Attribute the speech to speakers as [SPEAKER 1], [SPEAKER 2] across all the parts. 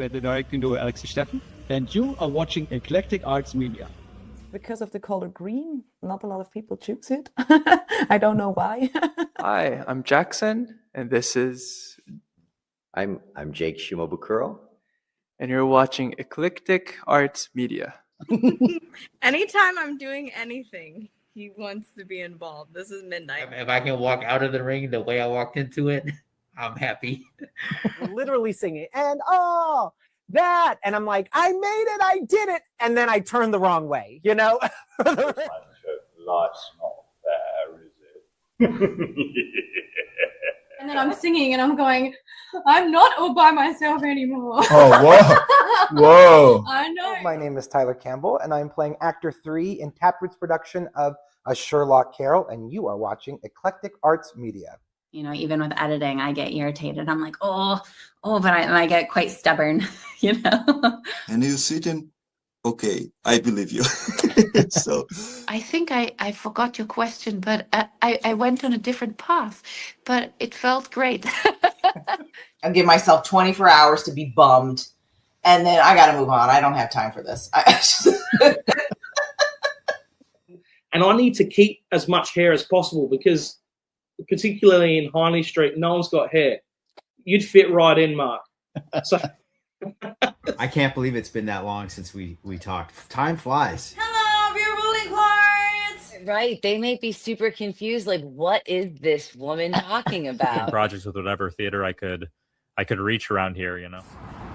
[SPEAKER 1] met de directing door Alexis Steffen, and you are watching Eclectic Arts Media.
[SPEAKER 2] Because of the color green, not a lot of people choose it. I don't know why.
[SPEAKER 3] Hi, I'm Jackson, and this is...
[SPEAKER 4] I'm Jake Shimobukuro.
[SPEAKER 3] And you're watching Eclectic Arts Media.
[SPEAKER 5] Anytime I'm doing anything, he wants to be involved. This is midnight.
[SPEAKER 6] If I can walk out of the ring the way I walked into it, I'm happy.
[SPEAKER 7] Literally singing, and oh, that, and I'm like, I made it, I did it, and then I turned the wrong way, you know?
[SPEAKER 8] Life's not fair, is it?
[SPEAKER 9] And then I'm singing and I'm going, I'm not all by myself anymore.
[SPEAKER 10] Oh, whoa. Whoa.
[SPEAKER 9] I know.
[SPEAKER 11] My name is Tyler Campbell, and I'm playing Actor 3 in Taproot's production of A Sherlock Carol, and you are watching Eclectic Arts Media.
[SPEAKER 12] You know, even with editing, I get irritated. I'm like, but I get quite stubborn, you know.
[SPEAKER 10] And he's sitting, okay, I believe you. So
[SPEAKER 13] I think I forgot your question, but I went on a different path, but it felt great.
[SPEAKER 14] I give myself 24 hours to be bummed, and then I got to move on. I don't have time for this.
[SPEAKER 15] And I need to keep as much hair as possible because, particularly in Hindley Street, no one's got hair. You'd fit right in, Mark. So
[SPEAKER 16] I can't believe it's been that long since we talked. Time flies.
[SPEAKER 5] Hello, your ruling cards.
[SPEAKER 17] Right. They may be super confused. Like, what is this woman talking about?
[SPEAKER 18] Projects with whatever theater I could reach around here, you know.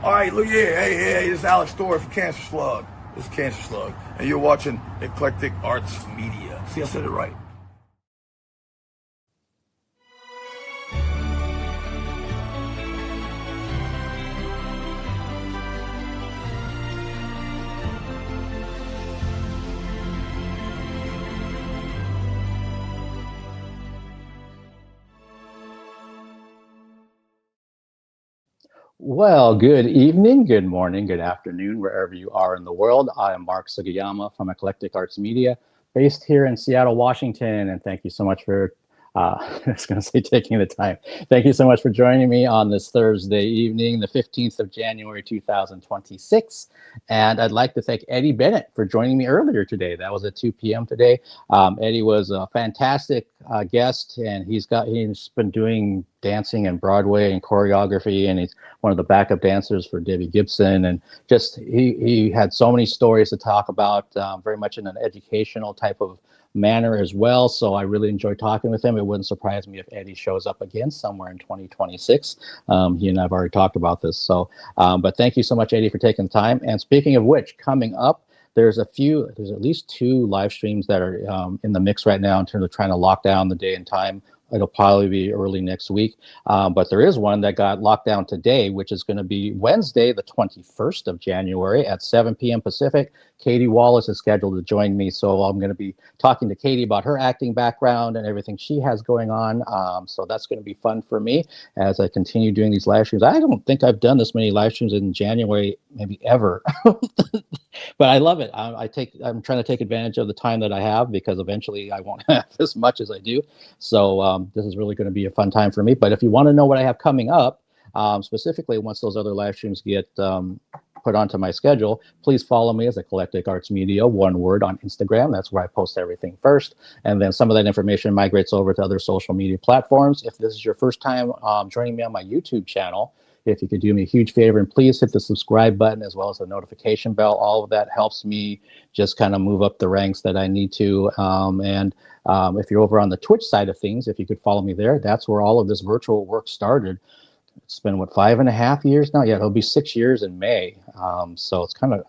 [SPEAKER 8] All right, look, hey, this is Alex Story from Cancer Slug. This is Cancer Slug, and you're watching Eclectic Arts Media. See, I said it right.
[SPEAKER 19] Well, good evening, good morning, good afternoon, wherever you are in the world. I am Mark Sugiyama from Eclectic Arts Media, based here in Seattle, Washington. And thank you so much for, I was going to say taking the time. Thank you so much for joining me on this Thursday evening, the 15th of January, 2026. And I'd like to thank Eddie Bennett for joining me earlier today. That was at 2 p.m. today. Eddie was a fantastic guest, and he's been doing dancing and Broadway and choreography, and he's one of the backup dancers for Debbie Gibson, and just he had so many stories to talk about, very much in an educational type of manner as well. So I really enjoyed talking with him. It wouldn't surprise me if Eddie shows up again somewhere in 2026. He and I've already talked about this. So, but thank you so much, Eddie, for taking the time. And speaking of which, coming up, there's at least 2 live streams that are in the mix right now in terms of trying to lock down the day and time. It'll probably be early next week. But there is one that got locked down today, which is going to be Wednesday, the 21st of January at 7 p.m. Pacific. Katie Wallace is scheduled to join me. So I'm going to be talking to Katie about her acting background and everything she has going on. So that's going to be fun for me as I continue doing these live streams. I don't think I've done this many live streams in January, maybe ever. But I love it. I'm trying to take advantage of the time that I have, because eventually I won't have as much as I do. So this is really going to be a fun time for me. But if you want to know what I have coming up, specifically once those other live streams get put onto my schedule, please follow me as Eclectic Arts Media, one word, on Instagram. That's where I post everything first. And then some of that information migrates over to other social media platforms. If this is your first time joining me on my YouTube channel, if you could do me a huge favor and please hit the subscribe button as well as the notification bell. All of that helps me just kind of move up the ranks that I need to. If you're over on the Twitch side of things, if you could follow me there, that's where all of this virtual work started. It's been, what, 5.5 years now? Yeah, it'll be 6 years in May. So it's kind of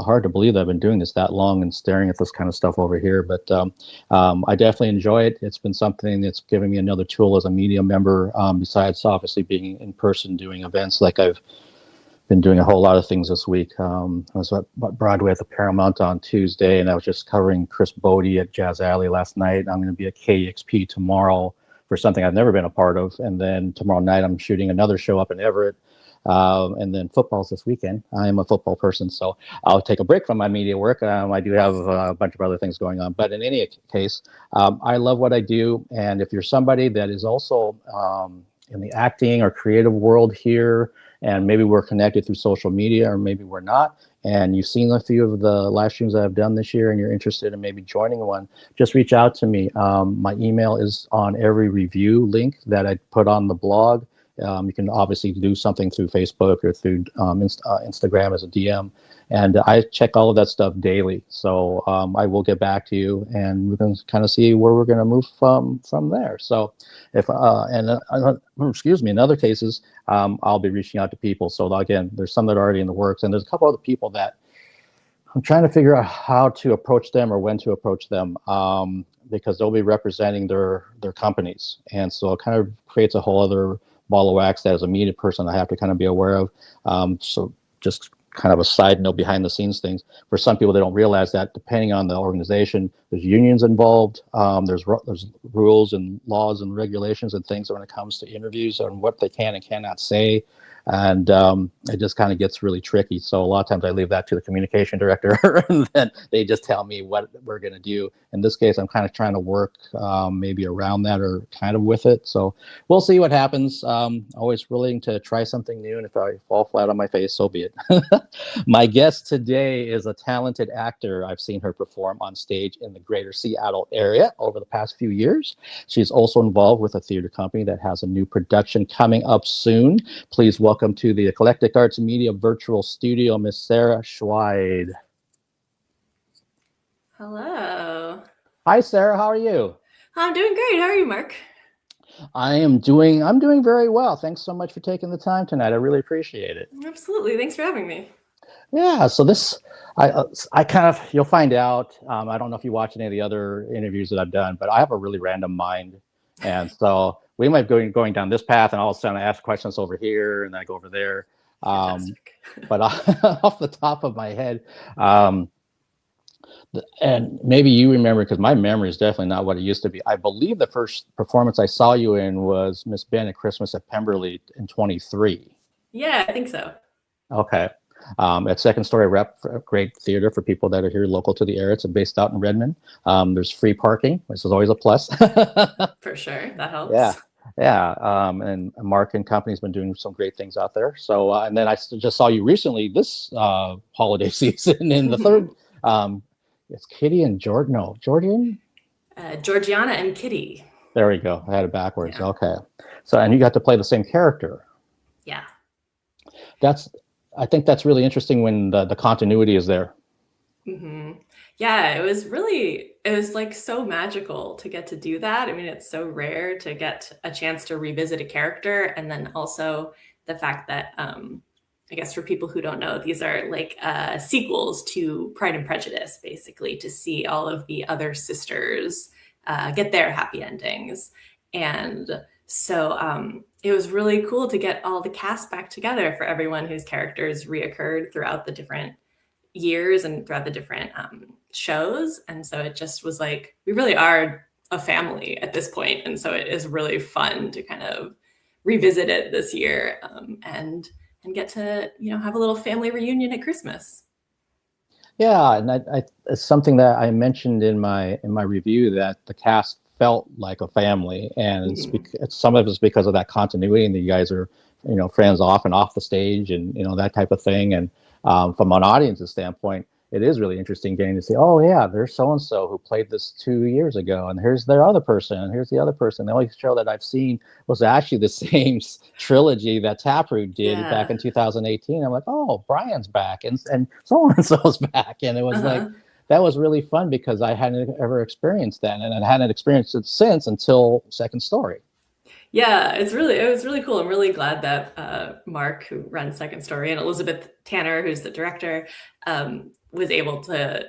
[SPEAKER 19] hard to believe that I've been doing this that long and staring at this kind of stuff over here. But I definitely enjoy it. It's been something that's given me another tool as a media member, besides obviously being in person doing events. Like I've been doing a whole lot of things this week. I was at Broadway at the Paramount on Tuesday, and I was just covering Chris Bodie at Jazz Alley last night. I'm going to be at KEXP tomorrow for something I've never been a part of. And then tomorrow night, I'm shooting another show up in Everett. And then football's this weekend. I am a football person, so I'll take a break from my media work. I do have a bunch of other things going on. But in any case, I love what I do. And if you're somebody that is also in the acting or creative world here, and maybe we're connected through social media, or maybe we're not, and you've seen a few of the live streams that I've done this year and you're interested in maybe joining one, just reach out to me. My email is on every review link that I put on the blog. You can obviously do something through Facebook or through Instagram as a DM. And I check all of that stuff daily. So I will get back to you, and we're going to kind of see where we're going to move from there. So excuse me, in other cases, I'll be reaching out to people. So again, there's some that are already in the works, and there's a couple other people that I'm trying to figure out how to approach them or when to approach them, because they'll be representing their companies. And so it kind of creates a whole other ball of wax that as a media person I have to kind of be aware of. So just kind of a side note behind the scenes things. For some people, they don't realize that depending on the organization, there's unions involved. There's rules and laws and regulations and things when it comes to interviews on what they can and cannot say. And it just kind of gets really tricky. So a lot of times I leave that to the communication director and then they just tell me what we're going to do. In this case, I'm kind of trying to work maybe around that or kind of with it. So we'll see what happens. Always willing to try something new. And if I fall flat on my face, so be it. My guest today is a talented actor. I've seen her perform on stage in the greater Seattle area over the past few years. She's also involved with a theater company that has a new production coming up soon. Please welcome to the Eclectic Arts Media virtual studio, Miss SARA SCHWEID.
[SPEAKER 20] Hello.
[SPEAKER 19] Hi, Sarah. How are you?
[SPEAKER 20] I'm doing great. How are you, Mark?
[SPEAKER 19] I'm doing very well. Thanks so much for taking the time tonight. I really appreciate it.
[SPEAKER 20] Absolutely. Thanks for having me.
[SPEAKER 19] Yeah. So this, I kind of, you'll find out. I don't know if you watch any of the other interviews that I've done, but I have a really random mind, and so we might be going down this path, and all of a sudden I ask questions over here, and then I go over there. But off the top of my head, and maybe you remember, because my memory is definitely not what it used to be. I believe the first performance I saw you in was Miss Ben at Christmas at Pemberley in 23.
[SPEAKER 20] Yeah, I think so.
[SPEAKER 19] Okay. At Second Story Rep, great theater for people that are here local to the area. It's based out in Redmond. There's free parking, which is always a plus.
[SPEAKER 20] For sure. That helps.
[SPEAKER 19] Yeah. And Mark and company's been doing some great things out there. So, and then I just saw you recently this holiday season in the third. It's Kitty and Jordan. No, Jordan?
[SPEAKER 20] Georgiana and Kitty.
[SPEAKER 19] There we go. I had it backwards. Yeah. Okay. So, and you got to play the same character.
[SPEAKER 20] Yeah.
[SPEAKER 19] I think that's really interesting when the continuity is there.
[SPEAKER 20] Mm-hmm. Yeah, it was like so magical to get to do that. I mean, it's so rare to get a chance to revisit a character. And then also the fact that, I guess for people who don't know, these are like sequels to Pride and Prejudice, basically, to see all of the other sisters get their happy endings. And so it was really cool to get all the cast back together for everyone whose characters reoccurred throughout the different years and throughout the different shows. And so it just was like, we really are a family at this point. And so it is really fun to kind of revisit it this year and get to, have a little family reunion at Christmas.
[SPEAKER 19] Yeah, and it's something that I mentioned in my review, that the cast felt like a family, and some of it's because of that continuity, and you guys are, friends off and off the stage, and that type of thing. And from an audience's standpoint, it is really interesting getting to see, oh yeah, there's so and so who played this 2 years ago, and here's their other person, and here's the other person. The only show that I've seen was actually the same trilogy that Taproot did back in 2018. I'm like, oh, Brian's back, and so and so's back, and it was like, that was really fun because I hadn't ever experienced that, and I hadn't experienced it since until Second Story.
[SPEAKER 20] Yeah, it was really cool. I'm really glad that Mark, who runs Second Story, and Elizabeth Tanner, who's the director, was able to,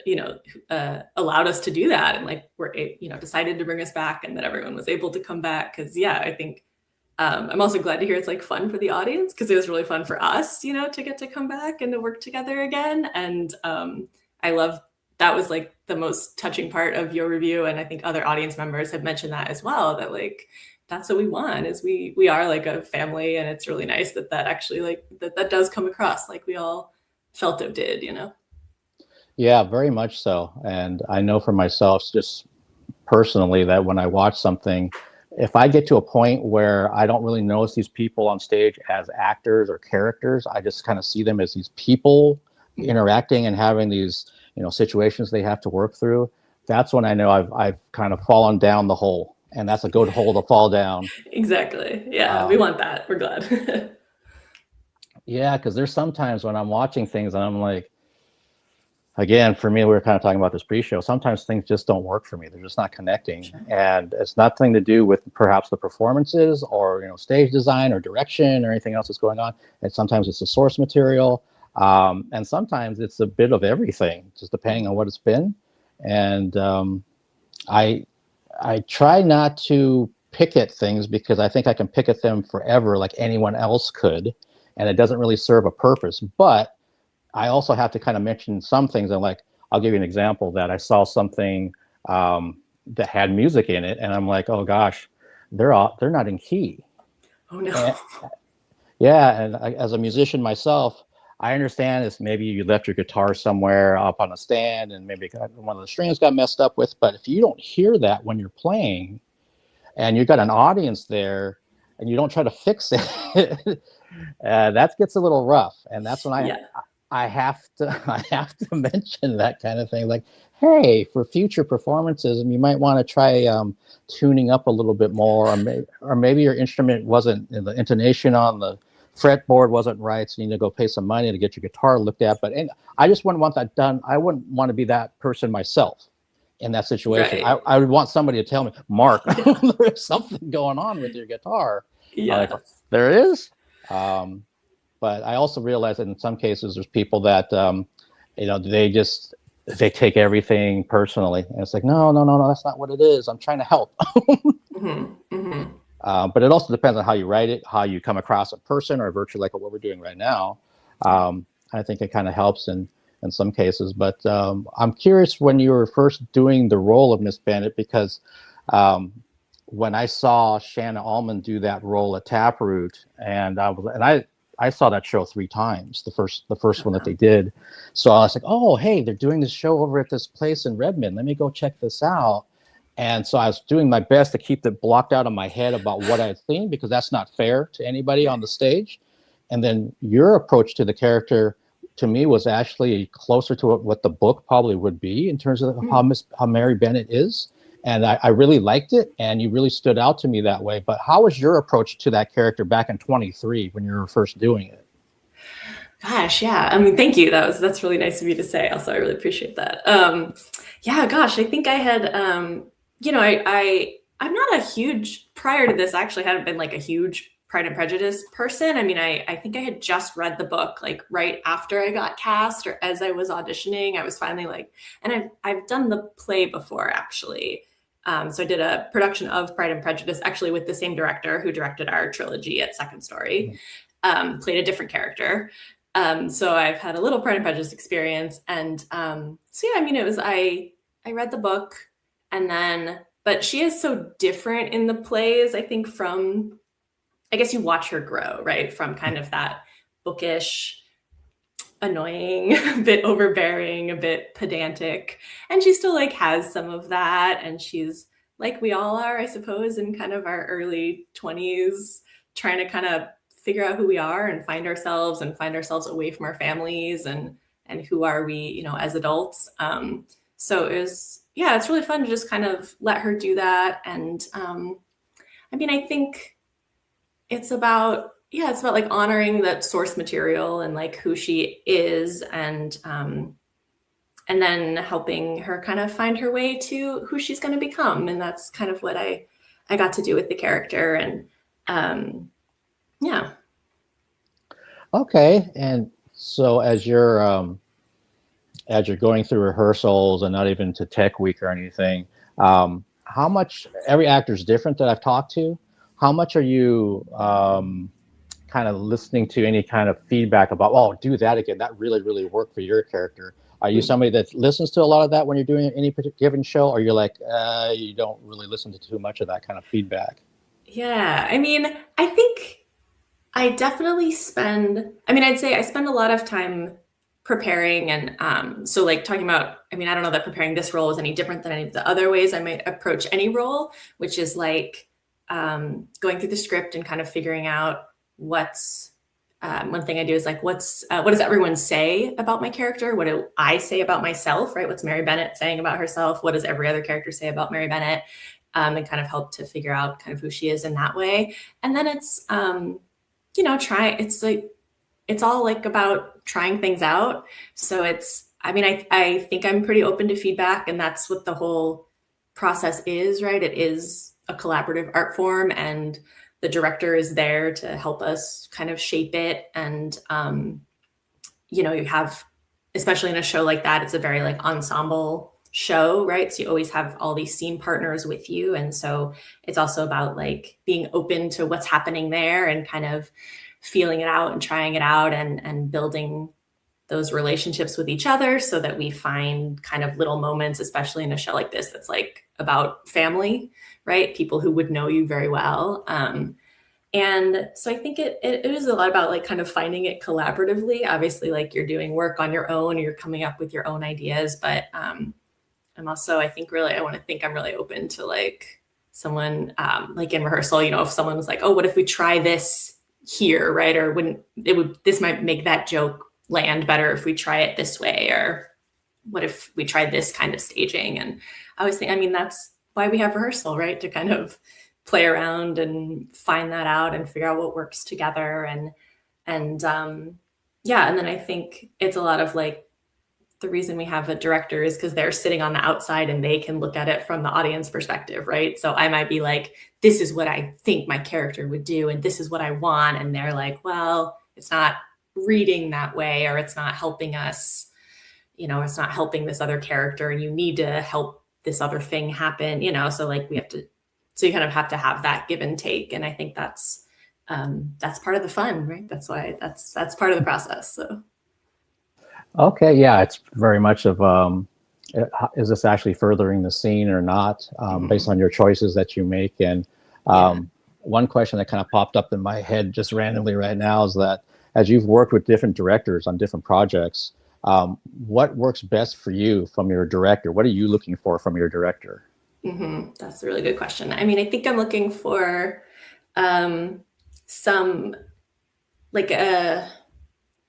[SPEAKER 20] allowed us to do that, and decided to bring us back, and that everyone was able to come back. Because I think I'm also glad to hear it's like fun for the audience, because it was really fun for us, to get to come back and to work together again. And I love that was like the most touching part of your review, and I think other audience members have mentioned that as well. That like, that's what we want, is we are like a family, and it's really nice that actually like that does come across like we all felt it did,
[SPEAKER 19] Yeah, very much so. And I know for myself, just personally, that when I watch something, if I get to a point where I don't really notice these people on stage as actors or characters, I just kind of see them as these people interacting and having these, situations they have to work through. That's when I know I've kind of fallen down the hole, and that's a good hole to fall down.
[SPEAKER 20] Exactly. Yeah, we want that. We're glad.
[SPEAKER 19] Yeah, because there's sometimes when I'm watching things and I'm like, again, for me, we were kind of talking about this pre-show. Sometimes things just don't work for me. They're just not connecting. Sure. And it's nothing to do with perhaps the performances or, stage design or direction or anything else that's going on. And sometimes it's the source material. And sometimes it's a bit of everything, just depending on what it's been. And I try not to pick at things because I think I can pick at them forever like anyone else could. And it doesn't really serve a purpose. But I also have to kind of mention some things. And like, I'll give you an example that I saw something that had music in it, and I'm like, oh gosh, they're not in key.
[SPEAKER 20] Oh no.
[SPEAKER 19] And as a musician myself, I understand it's maybe you left your guitar somewhere up on a stand, and maybe one of the strings got messed up with. But if you don't hear that when you're playing, and you've got an audience there, and you don't try to fix it, that gets a little rough. And that's when I have to mention that kind of thing. Like, hey, for future performances, you might want to try tuning up a little bit more, or maybe your instrument wasn't, the intonation on the fretboard wasn't right, so you need to go pay some money to get your guitar looked at. But I just wouldn't want that done. I wouldn't want to be that person myself in that situation. Right. I would want somebody to tell me, Mark, there's something going on with your guitar.
[SPEAKER 20] Yeah,
[SPEAKER 19] like, there is. But I also realize that in some cases there's people that, they take everything personally. And it's like, no, that's not what it is. I'm trying to help. But it also depends on how you write it, how you come across in person or virtually, like what we're doing right now. I think it kind of helps in some cases. But I'm curious when you were first doing the role of Miss Bennett, because when I saw Shanna Allman do that role at Taproot, and I saw that show 3 times, the first one that they did. So I was like, oh, hey, they're doing this show over at this place in Redmond. Let me go check this out. And so I was doing my best to keep it blocked out of my head about what I had seen, because that's not fair to anybody on the stage. And then your approach to the character, to me, was actually closer to what the book probably would be in terms of how Mary Bennett is. And I really liked it, and you really stood out to me that way. But how was your approach to that character back in 23 when you were first doing it?
[SPEAKER 20] Gosh, yeah. I mean, thank you. That's really nice of you to say. Also, I really appreciate that. Yeah, gosh, I think I had, I'm not a huge, prior to this, I actually hadn't been like a huge Pride and Prejudice person. I mean, I think I had just read the book like right after I got cast, or as I was auditioning. I was finally like, and I've done the play before, actually. So I did a production of Pride and Prejudice, actually with the same director who directed our trilogy at Second Story, played a different character. So I've had a little Pride and Prejudice experience. And so yeah, I mean, it was, I read the book, and then, but she is so different in the plays, I think, from, I guess you watch her grow, right? From kind of that bookish, annoying, a bit overbearing, a bit pedantic. And she still like has some of that. And she's like we all are, I suppose, in kind of our early 20s, trying to kind of figure out who we are and find ourselves away from our families and who are we, as adults. So it was, yeah, it's really fun to just kind of let her do that. And I mean, I think it's about like honoring that source material and like who she is, and then helping her kind of find her way to who she's going to become. And that's kind of what I got to do with the character. And yeah.
[SPEAKER 19] Okay. And so as you're going through rehearsals and not even to Tech Week or anything, how much, every actor is different that I've talked to, how much are you kind of listening to any kind of feedback about, oh, do that again, that really, really worked for your character? Are you somebody that listens to a lot of that when you're doing any given show, or you're like, you don't really listen to too much of that kind of feedback?
[SPEAKER 20] Yeah, I mean, I think I definitely I'd say I spend a lot of time preparing. And so like talking about, I mean, I don't know that preparing this role is any different than any of the other ways I might approach any role, which is like, going through the script and kind of figuring out what's one thing I do is like, what does everyone say about my character? What do I say about myself, right? What's Mary Bennett saying about herself? What does every other character say about Mary Bennett? And kind of help to figure out kind of who she is in that way. And then it's, it's all like about trying things out. So I think I'm pretty open to feedback, and that's what the whole process is, right? It is a collaborative art form, and the director is there to help us kind of shape it. And, you have, especially in a show like that, it's a very like ensemble show, right? So you always have all these scene partners with you. And so it's also about like being open to what's happening there and kind of feeling it out and trying it out and building those relationships with each other so that we find kind of little moments, especially in a show like this, that's like about family, right? People who would know you very well. And so I think it is a lot about like kind of finding it collaboratively. Obviously, like you're doing work on your own, you're coming up with your own ideas, but I'm also, I want to think I'm really open to like someone like in rehearsal, if someone was like, oh, what if we try this here, right? Or this might make that joke land better if we try it this way, or what if we tried this kind of staging? And I always think, that's why we have rehearsal, right? To kind of play around and find that out and figure out what works together. And then I think it's a lot of like, the reason we have a director is because they're sitting on the outside and they can look at it from the audience perspective, right? So I might be like, this is what I think my character would do, and this is what I want. And they're like, well, it's not reading that way, or it's not helping us, it's not helping this other character, and you need to help this other thing happen, so like so you kind of have to have that give and take. And I think that's part of the fun, right? That's why that's part of the process. So.
[SPEAKER 19] Okay, yeah, it's very much of, is this actually furthering the scene or not, based on your choices that you make? And one question that kind of popped up in my head just randomly right now is that as you've worked with different directors on different projects, what works best for you from your director? What are you looking for from your director?
[SPEAKER 20] Mm-hmm. That's a really good question. I think I'm looking for some like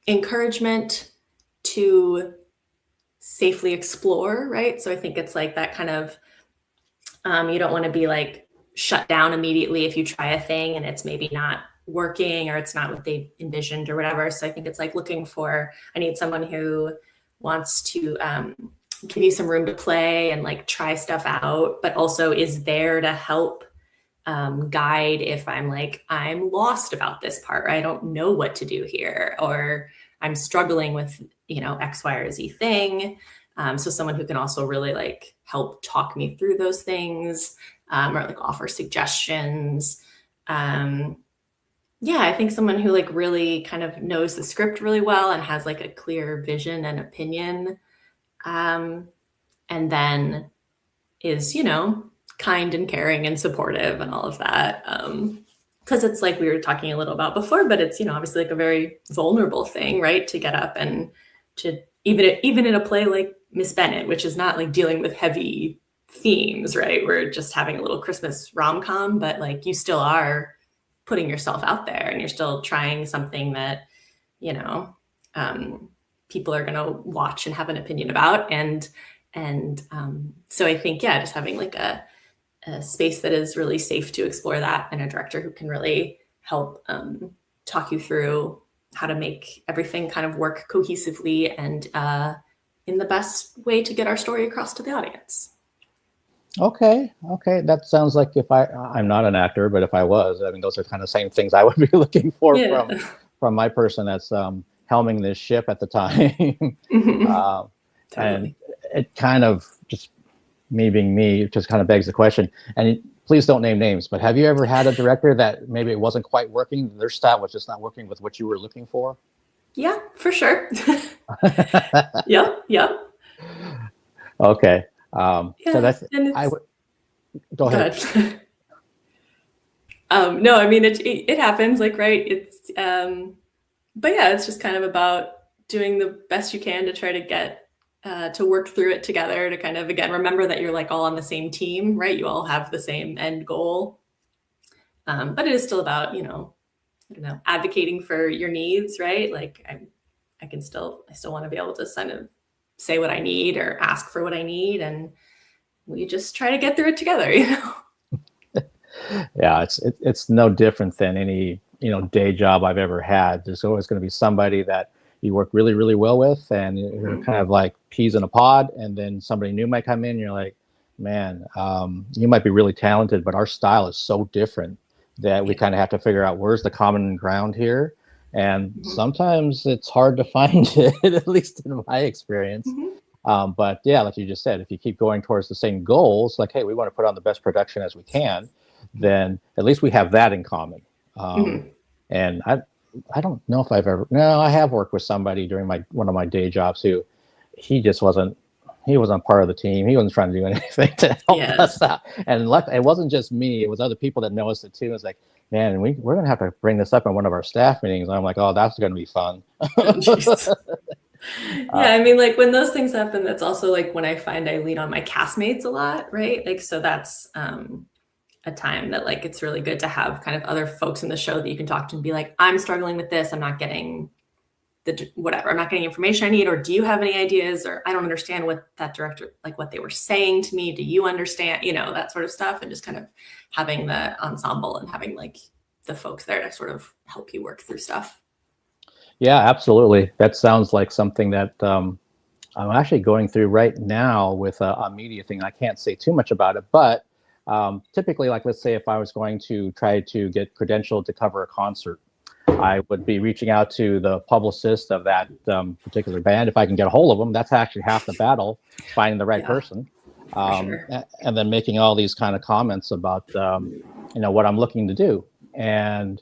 [SPEAKER 20] encouragement to safely explore, right? So I think it's like that kind of, you don't want to be like shut down immediately if you try a thing and it's maybe not working or it's not what they envisioned or whatever. So I think it's like I need someone who wants to give you some room to play and like try stuff out, but also is there to help guide if I'm lost about this part, right? I don't know what to do here, or I'm struggling with, X, Y, or Z thing. So someone who can also really like help talk me through those things, or like offer suggestions. I think someone who like really kind of knows the script really well and has like a clear vision and opinion. And then is, kind and caring and supportive and all of that. Because it's like we were talking a little about before, but it's, obviously like a very vulnerable thing, right? To get up and to even in a play like Miss Bennett, which is not like dealing with heavy themes, right? We're just having a little Christmas rom-com, but like you still are putting yourself out there and you're still trying something that, people are going to watch and have an opinion about. And so I think, just having like a space that is really safe to explore that, and a director who can really help talk you through how to make everything kind of work cohesively and in the best way to get our story across to the audience.
[SPEAKER 19] Okay. That sounds like I'm not an actor, but if I was, those are kind of the same things I would be looking for from my person that's helming this ship at the time.
[SPEAKER 20] Totally.
[SPEAKER 19] And it kind of just me being me just kind of begs the question, and please don't name names, but have you ever had a director that maybe it wasn't quite working, their style was just not working with what you were looking for?
[SPEAKER 20] Yeah, for sure. Yep.
[SPEAKER 19] Okay. So that's, go ahead.
[SPEAKER 20] No, it happens, like, right. It's, but yeah, it's just kind of about doing the best you can to try to get, to work through it together, to kind of, again, remember that you're like all on the same team, right? You all have the same end goal. But it is still about, I don't know, advocating for your needs, right? Like I still want to be able to kind of say what I need or ask for what I need, and we just try to get through it together,
[SPEAKER 19] Yeah, it's no different than any day job I've ever had. There's always going to be somebody that you work really, really well with, and you're kind of like peas in a pod, and then somebody new might come in, and you're like, man, you might be really talented, but our style is so different that we kind of have to figure out where's the common ground here. And sometimes it's hard to find it, at least in my experience. But yeah, like you just said, if you keep going towards the same goals, like, hey, we want to put on the best production as we can, then at least we have that in common. And I don't know if I have worked with somebody during one of my day jobs who he wasn't part of the team. He wasn't trying to do anything to help us out. And it wasn't just me, it was other people that noticed it too. It was like, man, we're going to have to bring this up in one of our staff meetings. And I'm like, oh, that's going to be fun.
[SPEAKER 20] Yeah, I mean, like when those things happen, that's also like when I find I lean on my castmates a lot, right? Like, so that's a time that like it's really good to have kind of other folks in the show that you can talk to and be like, I'm struggling with this, I'm not getting I'm not getting information I need, or do you have any ideas, or I don't understand what that director, like what they were saying to me, do you understand, that sort of stuff, and just kind of having the ensemble and having like the folks there to sort of help you work through stuff.
[SPEAKER 19] Yeah, absolutely. That sounds like something that I'm actually going through right now with a media thing. I can't say too much about it, but typically, like, let's say if I was going to try to get credentialed to cover a concert, I would be reaching out to the publicist of that particular band. If I can get a hold of them, that's actually half the battle, finding the right person. And then making all these kind of comments about, what I'm looking to do. And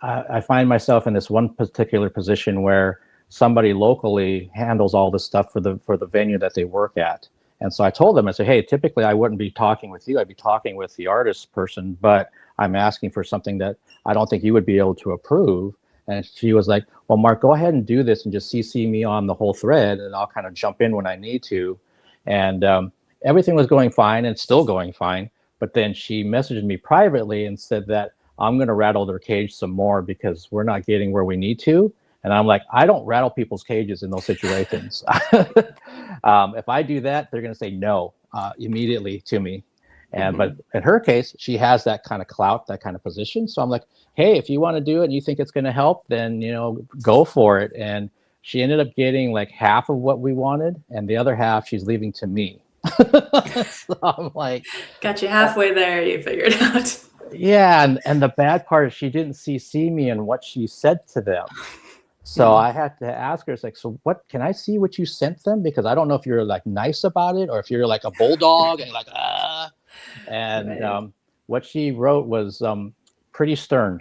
[SPEAKER 19] I find myself in this one particular position where somebody locally handles all this stuff for the venue that they work at. And so I told them, I said, hey, typically I wouldn't be talking with you. I'd be talking with the artist person, but I'm asking for something that I don't think you would be able to approve. And she was like, well, Mark, go ahead and do this and just CC me on the whole thread, and I'll kind of jump in when I need to. And everything was going fine and still going fine. But then she messaged me privately and said that I'm going to rattle their cage some more because we're not getting where we need to. And I'm like, I don't rattle people's cages in those situations. If I do that, they're going to say no immediately to me. And but in her case, she has that kind of clout, that kind of position. So I'm like, hey, if you want to do it and you think it's going to help, then go for it. And she ended up getting like half of what we wanted, and the other half she's leaving to me. So I'm like,
[SPEAKER 20] got you halfway there, you figured it out.
[SPEAKER 19] Yeah, and the bad part is she didn't CC me in what she said to them. So I had to ask her, it's like, so what, can I see what you sent them? Because I don't know if you're like nice about it or if you're like a bulldog and like, ah. And what she wrote was pretty stern.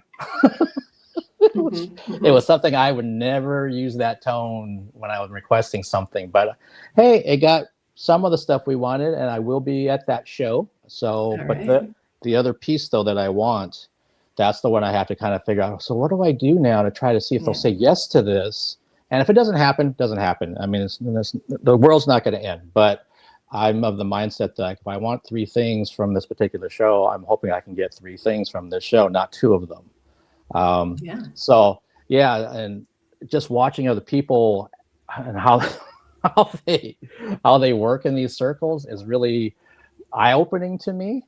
[SPEAKER 19] It was something I would never use that tone when I was requesting something. But hey, it got some of the stuff we wanted, and I will be at that show. So, but the other piece though that I want, that's the one I have to kind of figure out. So what do I do now to try to see if they'll say yes to this? And if it doesn't happen, it doesn't happen. I mean, the world's not going to end. But I'm of the mindset that if I want 3 things from this particular show, I'm hoping I can get 3 things from this show, not 2 of them. So yeah, and just watching other people and how they work in these circles is really eye-opening to me.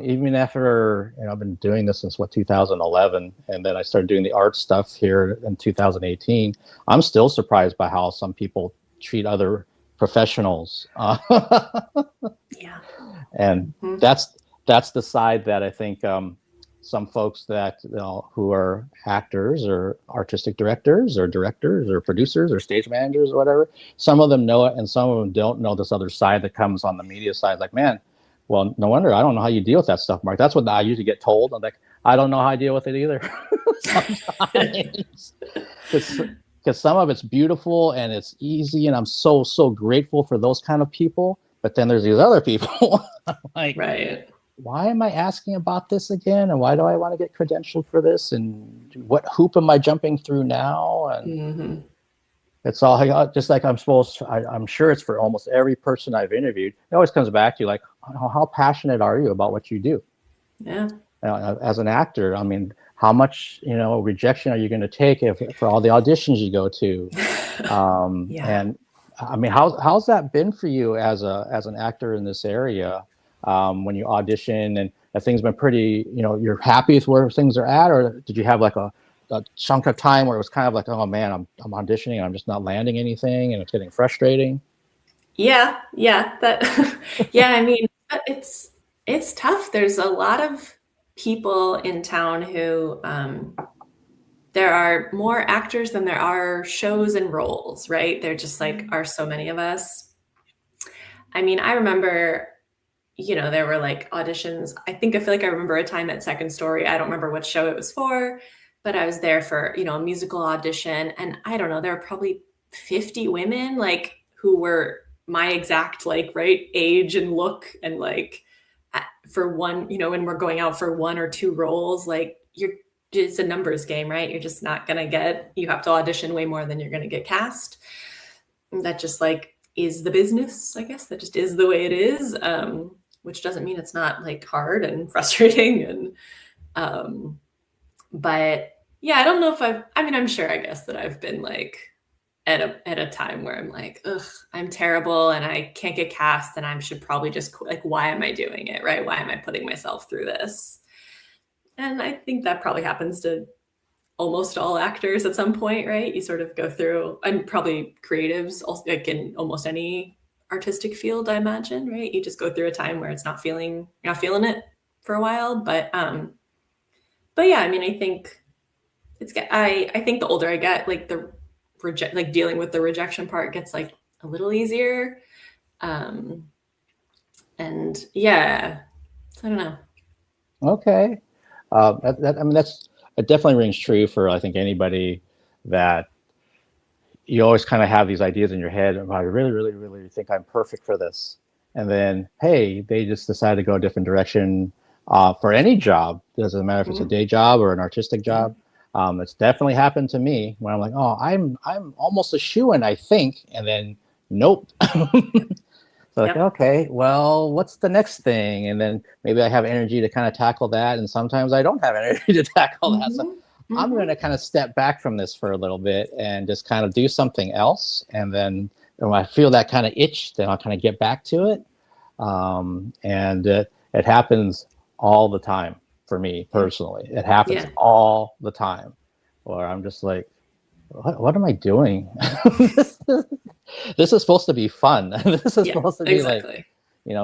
[SPEAKER 19] Even after I've been doing this since 2011, and then I started doing the art stuff here in 2018. I'm still surprised by how some people treat other professionals. And that's the side that I think some folks that who are actors or artistic directors or producers or stage managers or whatever, some of them know it and some of them don't know this other side that comes on the media side. Like, man, well, no wonder I don't know how you deal with that stuff, Mark. That's what I usually get told. I'm like, I don't know how I deal with it either. Sometimes. Because some of it's beautiful and it's easy, and I'm so grateful for those kind of people. But then there's these other people. Like, why am I asking about this again? And why do I want to get credentialed for this? And what hoop am I jumping through now? And it's all just like I'm sure it's for almost every person I've interviewed. It always comes back to like, how passionate are you about what you do?
[SPEAKER 20] Yeah.
[SPEAKER 19] as an actor, I mean, how much, rejection are you going to take for all the auditions you go to? And I mean, how's that been for you as an actor in this area, when you audition, and have things been pretty, you're happy with where things are at, or did you have like a chunk of time where it was kind of like, oh man, I'm auditioning and I'm just not landing anything and it's getting frustrating?
[SPEAKER 20] Yeah, that yeah, I mean, it's tough. There's a lot of people in town who there are more actors than there are shows and roles, right? There just like are so many of us. I mean, I remember, there were like auditions. I feel like I remember a time at Second Story. I don't remember what show it was for, but I was there for, a musical audition, and I don't know, there were probably 50 women like who were my exact like right age and look, and like for one, when we're going out for one or two roles, like it's a numbers game, right? You're just not gonna you have to audition way more than you're gonna get cast. That just like is the business, I guess. That just is the way it is, which doesn't mean it's not like hard and frustrating. And but yeah, I don't know if I'm sure, I guess, that I've been like at a time where I'm like, ugh, I'm terrible and I can't get cast and I should probably just like, why am I doing it, right? Why am I putting myself through this? And I think that probably happens to almost all actors at some point, right? You sort of go through, and probably creatives, also, like in almost any artistic field, I imagine, right? You just go through a time where you're not feeling it for a while. But yeah, I mean, I think I think the older I get, like dealing with the rejection part gets like a little easier. And yeah, I don't know.
[SPEAKER 19] Okay. It definitely rings true for, I think, anybody, that you always kind of have these ideas in your head about, I really, really, really think I'm perfect for this. And then, hey, they just decide to go a different direction for any job. Doesn't matter if it's a day job or an artistic job. It's definitely happened to me when I'm like, oh, I'm almost a shoo-in, I think. And then, nope. So like, okay, well, what's the next thing? And then maybe I have energy to kind of tackle that. And sometimes I don't have energy to tackle that. So I'm going to kind of step back from this for a little bit and just kind of do something else. And then when I feel that kind of itch, then I'll kind of get back to it. And it happens all the time for me personally. It happens all the time where I'm just like, what am I doing? This is supposed to be fun. This is supposed to be like,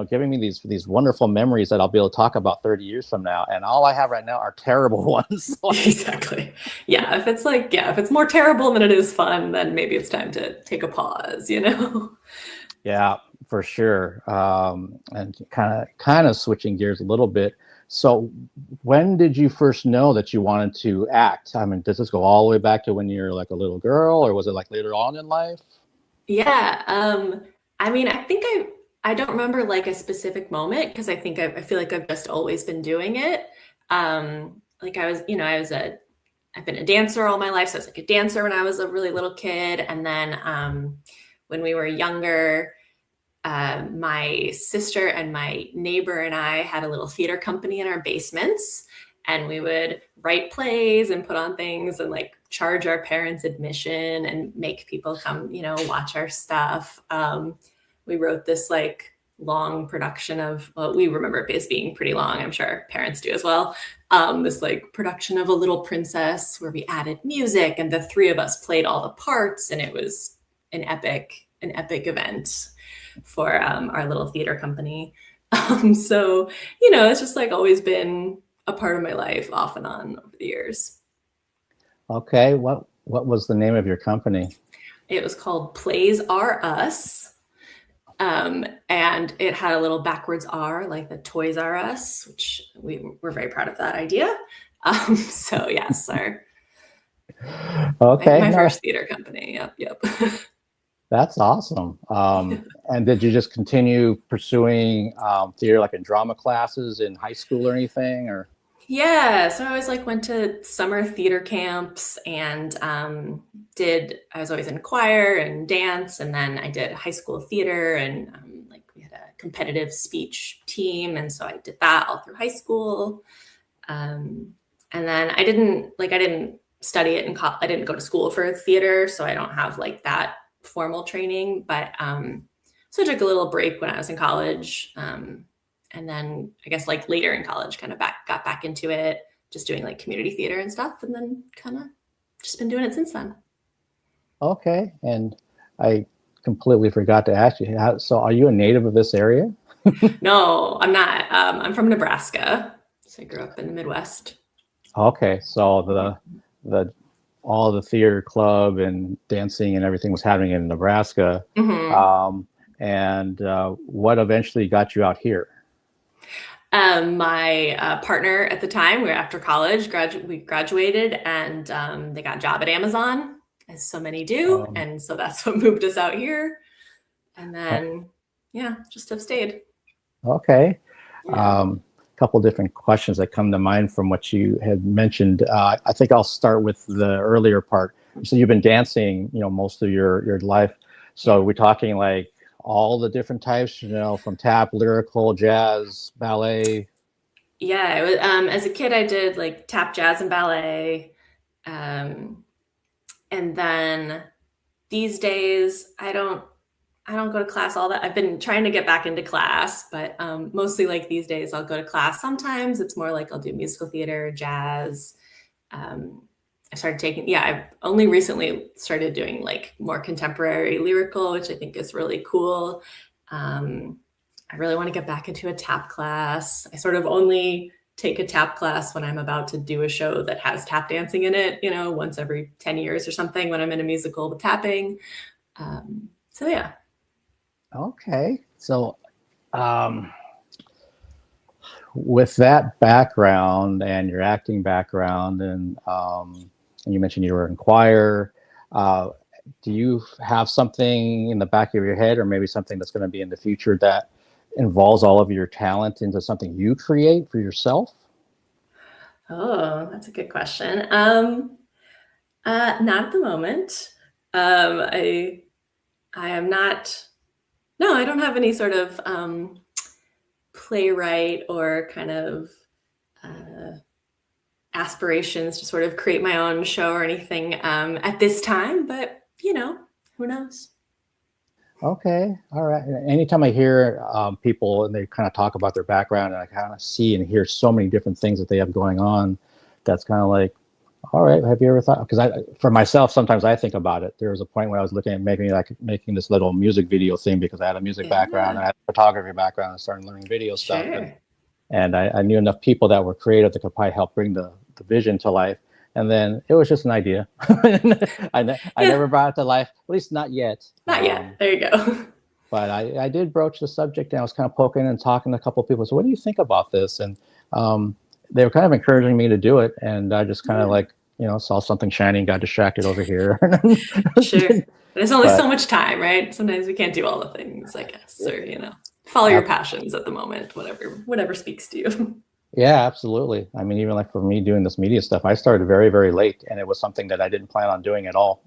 [SPEAKER 19] giving me these wonderful memories that I'll be able to talk about 30 years from now. And all I have right now are terrible ones.
[SPEAKER 20] Exactly. Yeah. If it's more terrible than it is fun, then maybe it's time to take a pause,
[SPEAKER 19] Yeah, for sure. And kind of switching gears a little bit. So when did you first know that you wanted to act? I mean, does this go all the way back to when you're like a little girl, or was it like later on in life?
[SPEAKER 20] Yeah. I mean, I think I don't remember like a specific moment, because I think I feel like I've just always been doing it. Like I've been a dancer all my life. So I was like a dancer when I was a really little kid. And then when we were younger, my sister and my neighbor and I had a little theater company in our basements, and we would write plays and put on things and like charge our parents admission and make people come, watch our stuff. We wrote this like long production of, well, we remember it as being pretty long. I'm sure parents do as well. This like production of A Little Princess, where we added music and the three of us played all the parts, and it was an epic event for our little theater company. So, it's just like always been a part of my life off and on over the years.
[SPEAKER 19] Okay. What was the name of your company?
[SPEAKER 20] It was called Plays Are Us. And it had a little backwards R, like the Toys R Us, which we were very proud of that idea. So yes, my first theater company. Yep.
[SPEAKER 19] That's awesome. And did you just continue pursuing theater, like in drama classes in high school or anything, or?
[SPEAKER 20] Yeah, so I always like went to summer theater camps and I was always in choir and dance, and then I did high school theater, and like we had a competitive speech team, and so I did that all through high school. And then I didn't study it I didn't go to school for theater, so I don't have like that formal training, but so I took a little break when I was in college. And then I guess like later in college kind of got back into it, just doing like community theater and stuff, and then kind of just been doing it since then.
[SPEAKER 19] Okay. And I completely forgot to ask you, so are you a native of this area?
[SPEAKER 20] No, I'm not. I'm from Nebraska. So I grew up in the Midwest.
[SPEAKER 19] Okay. So all the theater club and dancing and everything was happening in Nebraska.
[SPEAKER 20] Mhm.
[SPEAKER 19] And what eventually got you out here?
[SPEAKER 20] My partner at the time, we were after college, we graduated, and they got a job at Amazon, as so many do. And so that's what moved us out here. And then, yeah, just have stayed.
[SPEAKER 19] Okay. Couple different questions that come to mind from what you had mentioned. I think I'll start with the earlier part. So you've been dancing, most of your life. So we're talking like all the different types, from tap, lyrical, jazz, ballet.
[SPEAKER 20] Yeah, it was, as a kid, I did like tap, jazz, and ballet. And then these days, I don't go to class all that. I've been trying to get back into class, but mostly like these days I'll go to class. Sometimes it's more like I'll do musical theater, jazz. I started taking, I've only recently started doing like more contemporary lyrical, which I think is really cool. I really want to get back into a tap class. I sort of only take a tap class when I'm about to do a show that has tap dancing in it, once every 10 years or something when I'm in a musical with tapping. So yeah.
[SPEAKER 19] Okay. So with that background and your acting background, and you mentioned you were in choir, do you have something in the back of your head, or maybe something that's going to be in the future that involves all of your talent into something you create for yourself?
[SPEAKER 20] Oh, that's a good question. Not at the moment. I am not. No, I don't have any sort of playwright or kind of aspirations to sort of create my own show or anything at this time, but who knows?
[SPEAKER 19] Okay. All right. Anytime I hear people and they kind of talk about their background, and I kind of see and hear so many different things that they have going on, that's kind of like, all right, have you ever thought? Because for myself, sometimes I think about it. There was a point where I was looking at making this little music video thing, because I had a music background, and I had a photography background, and started learning video stuff. And I knew enough people that were creative that could probably help bring the vision to life. And then it was just an idea. I never brought it to life, at least not yet.
[SPEAKER 20] Not yet. There you go.
[SPEAKER 19] But I did broach the subject, and I was kind of poking and talking to a couple of people. So what do you think about this? And they were kind of encouraging me to do it. And I just kind of saw something shiny and got distracted over here.
[SPEAKER 20] Sure. There's only so much time, right? Sometimes we can't do all the things, I guess, or, follow your passions at the moment, whatever speaks to you.
[SPEAKER 19] Yeah, absolutely. I mean, even like for me doing this media stuff, I started very, very late, and it was something that I didn't plan on doing at all.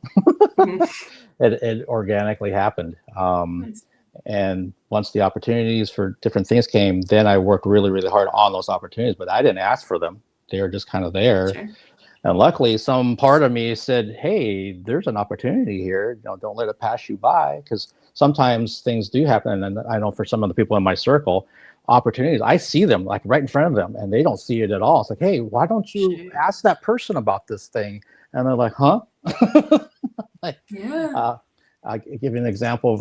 [SPEAKER 19] It organically happened.
[SPEAKER 20] Nice.
[SPEAKER 19] And once the opportunities for different things came, then I worked really, really hard on those opportunities, but I didn't ask for them. They were just kind of there.
[SPEAKER 20] Sure.
[SPEAKER 19] And luckily, some part of me said, hey, there's an opportunity here. Don't let it pass you by, because sometimes things do happen. And I know for some of the people in my circle, opportunities, I see them like right in front of them, and they don't see it at all. It's like, hey, why don't you ask that person about this thing? And they're like, huh? I'll give you an example of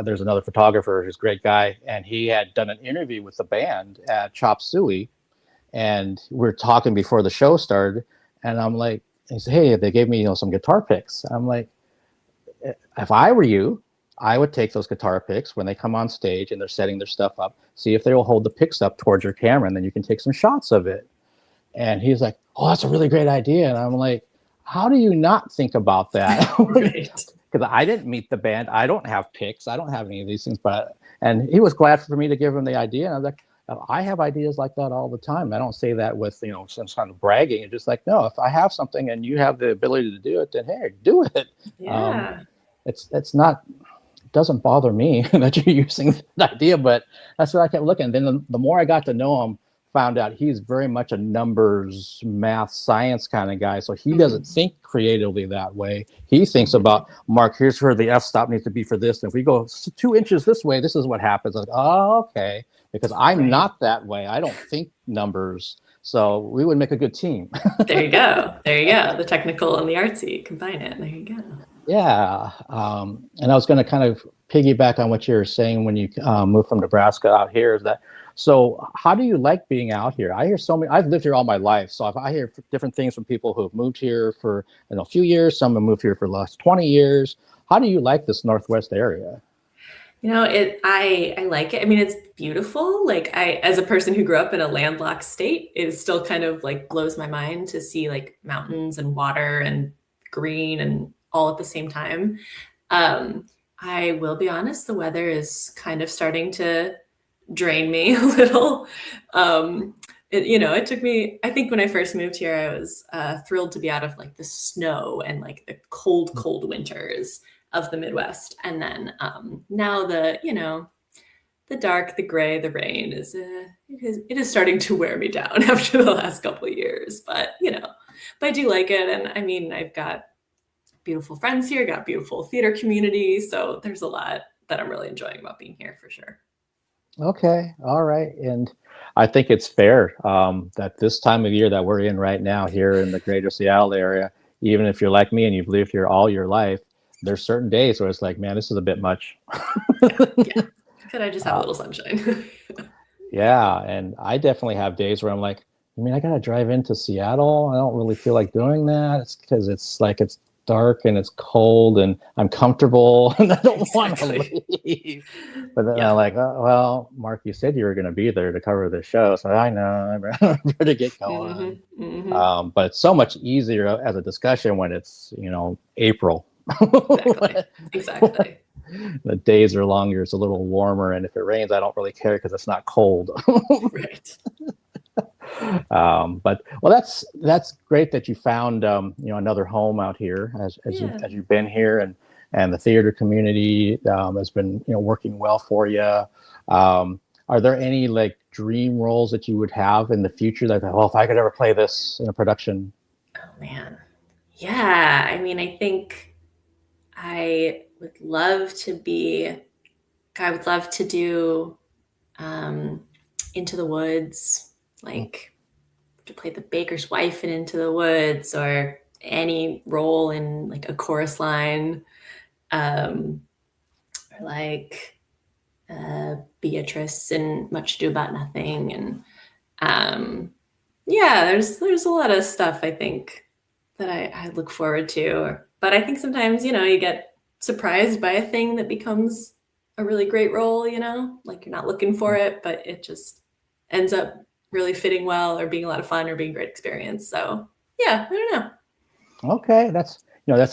[SPEAKER 19] there's another photographer who's a great guy, and he had done an interview with the band at Chop Suey, and we're talking before the show started, and I'm like, he said, hey, they gave me some guitar picks. I'm like, if I were you, I would take those guitar picks when they come on stage and they're setting their stuff up, see if they will hold the picks up towards your camera, and then you can take some shots of it. And he's like, oh, that's a really great idea. And I'm like, how do you not think about that? Because I didn't meet the band. I don't have picks. I don't have any of these things. And he was glad for me to give him the idea. And I was like, I have ideas like that all the time. I don't say that with, some kind of bragging. It's just like, no, if I have something and you have the ability to do it, then hey, do it.
[SPEAKER 20] Yeah.
[SPEAKER 19] It's not, it doesn't bother me that you're using the idea, but that's what I kept looking. Then the more I got to know him found out he's very much a numbers, math, science kind of guy. So he doesn't think creatively that way. He thinks about, Mark, here's where the f-stop needs to be for this. And if we go 2 inches this way, this is what happens. Like, oh, okay. Because I'm not that way. I don't think numbers. So we would make a good team.
[SPEAKER 20] There you go. There you go. The technical and the artsy, combine it. There you go.
[SPEAKER 19] Yeah. And I was going to kind of piggyback on what you were saying when you moved from Nebraska out here, is that, so how do you like being out here? I hear so many, I've lived here all my life. So I hear different things from people who have moved here for a few years. Some have moved here for the last 20 years. How do you like this Northwest area?
[SPEAKER 20] You know, I like it. I mean, it's beautiful. Like as a person who grew up in a landlocked state, it still kind of like blows my mind to see like mountains and water and green and all at the same time. I will be honest, the weather is kind of starting to drain me a little. It took me, I think when I first moved here, I was thrilled to be out of like the snow and like the cold winters of the Midwest. And then now the dark, the gray, the rain it is starting to wear me down after the last couple of years, but I do like it. And I mean, I've got beautiful friends here, got beautiful theater community. So there's a lot that I'm really enjoying about being here for sure.
[SPEAKER 19] Okay. All right. And I think it's fair that this time of year that we're in right now here in the greater Seattle area, even if you're like me and you've lived here all your life, there's certain days where it's like, man, this is a bit much.
[SPEAKER 20] Yeah. Could I just have a little sunshine?
[SPEAKER 19] Yeah. And I definitely have days where I'm like, I mean, I got to drive into Seattle. I don't really feel like doing that. It's because it's dark and it's cold and I'm comfortable and I don't want to leave. But then I'm like, oh, well, Mark, you said you were going to be there to cover the show. So I know I better get going. But it's so much easier as a discussion when it's, April.
[SPEAKER 20] Exactly.
[SPEAKER 19] The days are longer. It's a little warmer. And if it rains, I don't really care because it's not cold.
[SPEAKER 20] Right.
[SPEAKER 19] But that's great that you found another home out here as you've been here, and the theater community has been working well for you. Are there any like dream roles that you would have in the future that, well, if I could ever play this in a production?
[SPEAKER 20] Oh man, yeah. I mean, I think I would love to do Into the Woods. Like to play the baker's wife in Into the Woods, or any role in like a chorus line, or like Beatrice in Much Ado About Nothing. And there's a lot of stuff I think that I look forward to. But I think sometimes, you get surprised by a thing that becomes a really great role, like you're not looking for it, but it just ends up really fitting well, or being a lot of fun, or being a great experience. So yeah, I don't know.
[SPEAKER 19] Okay, that's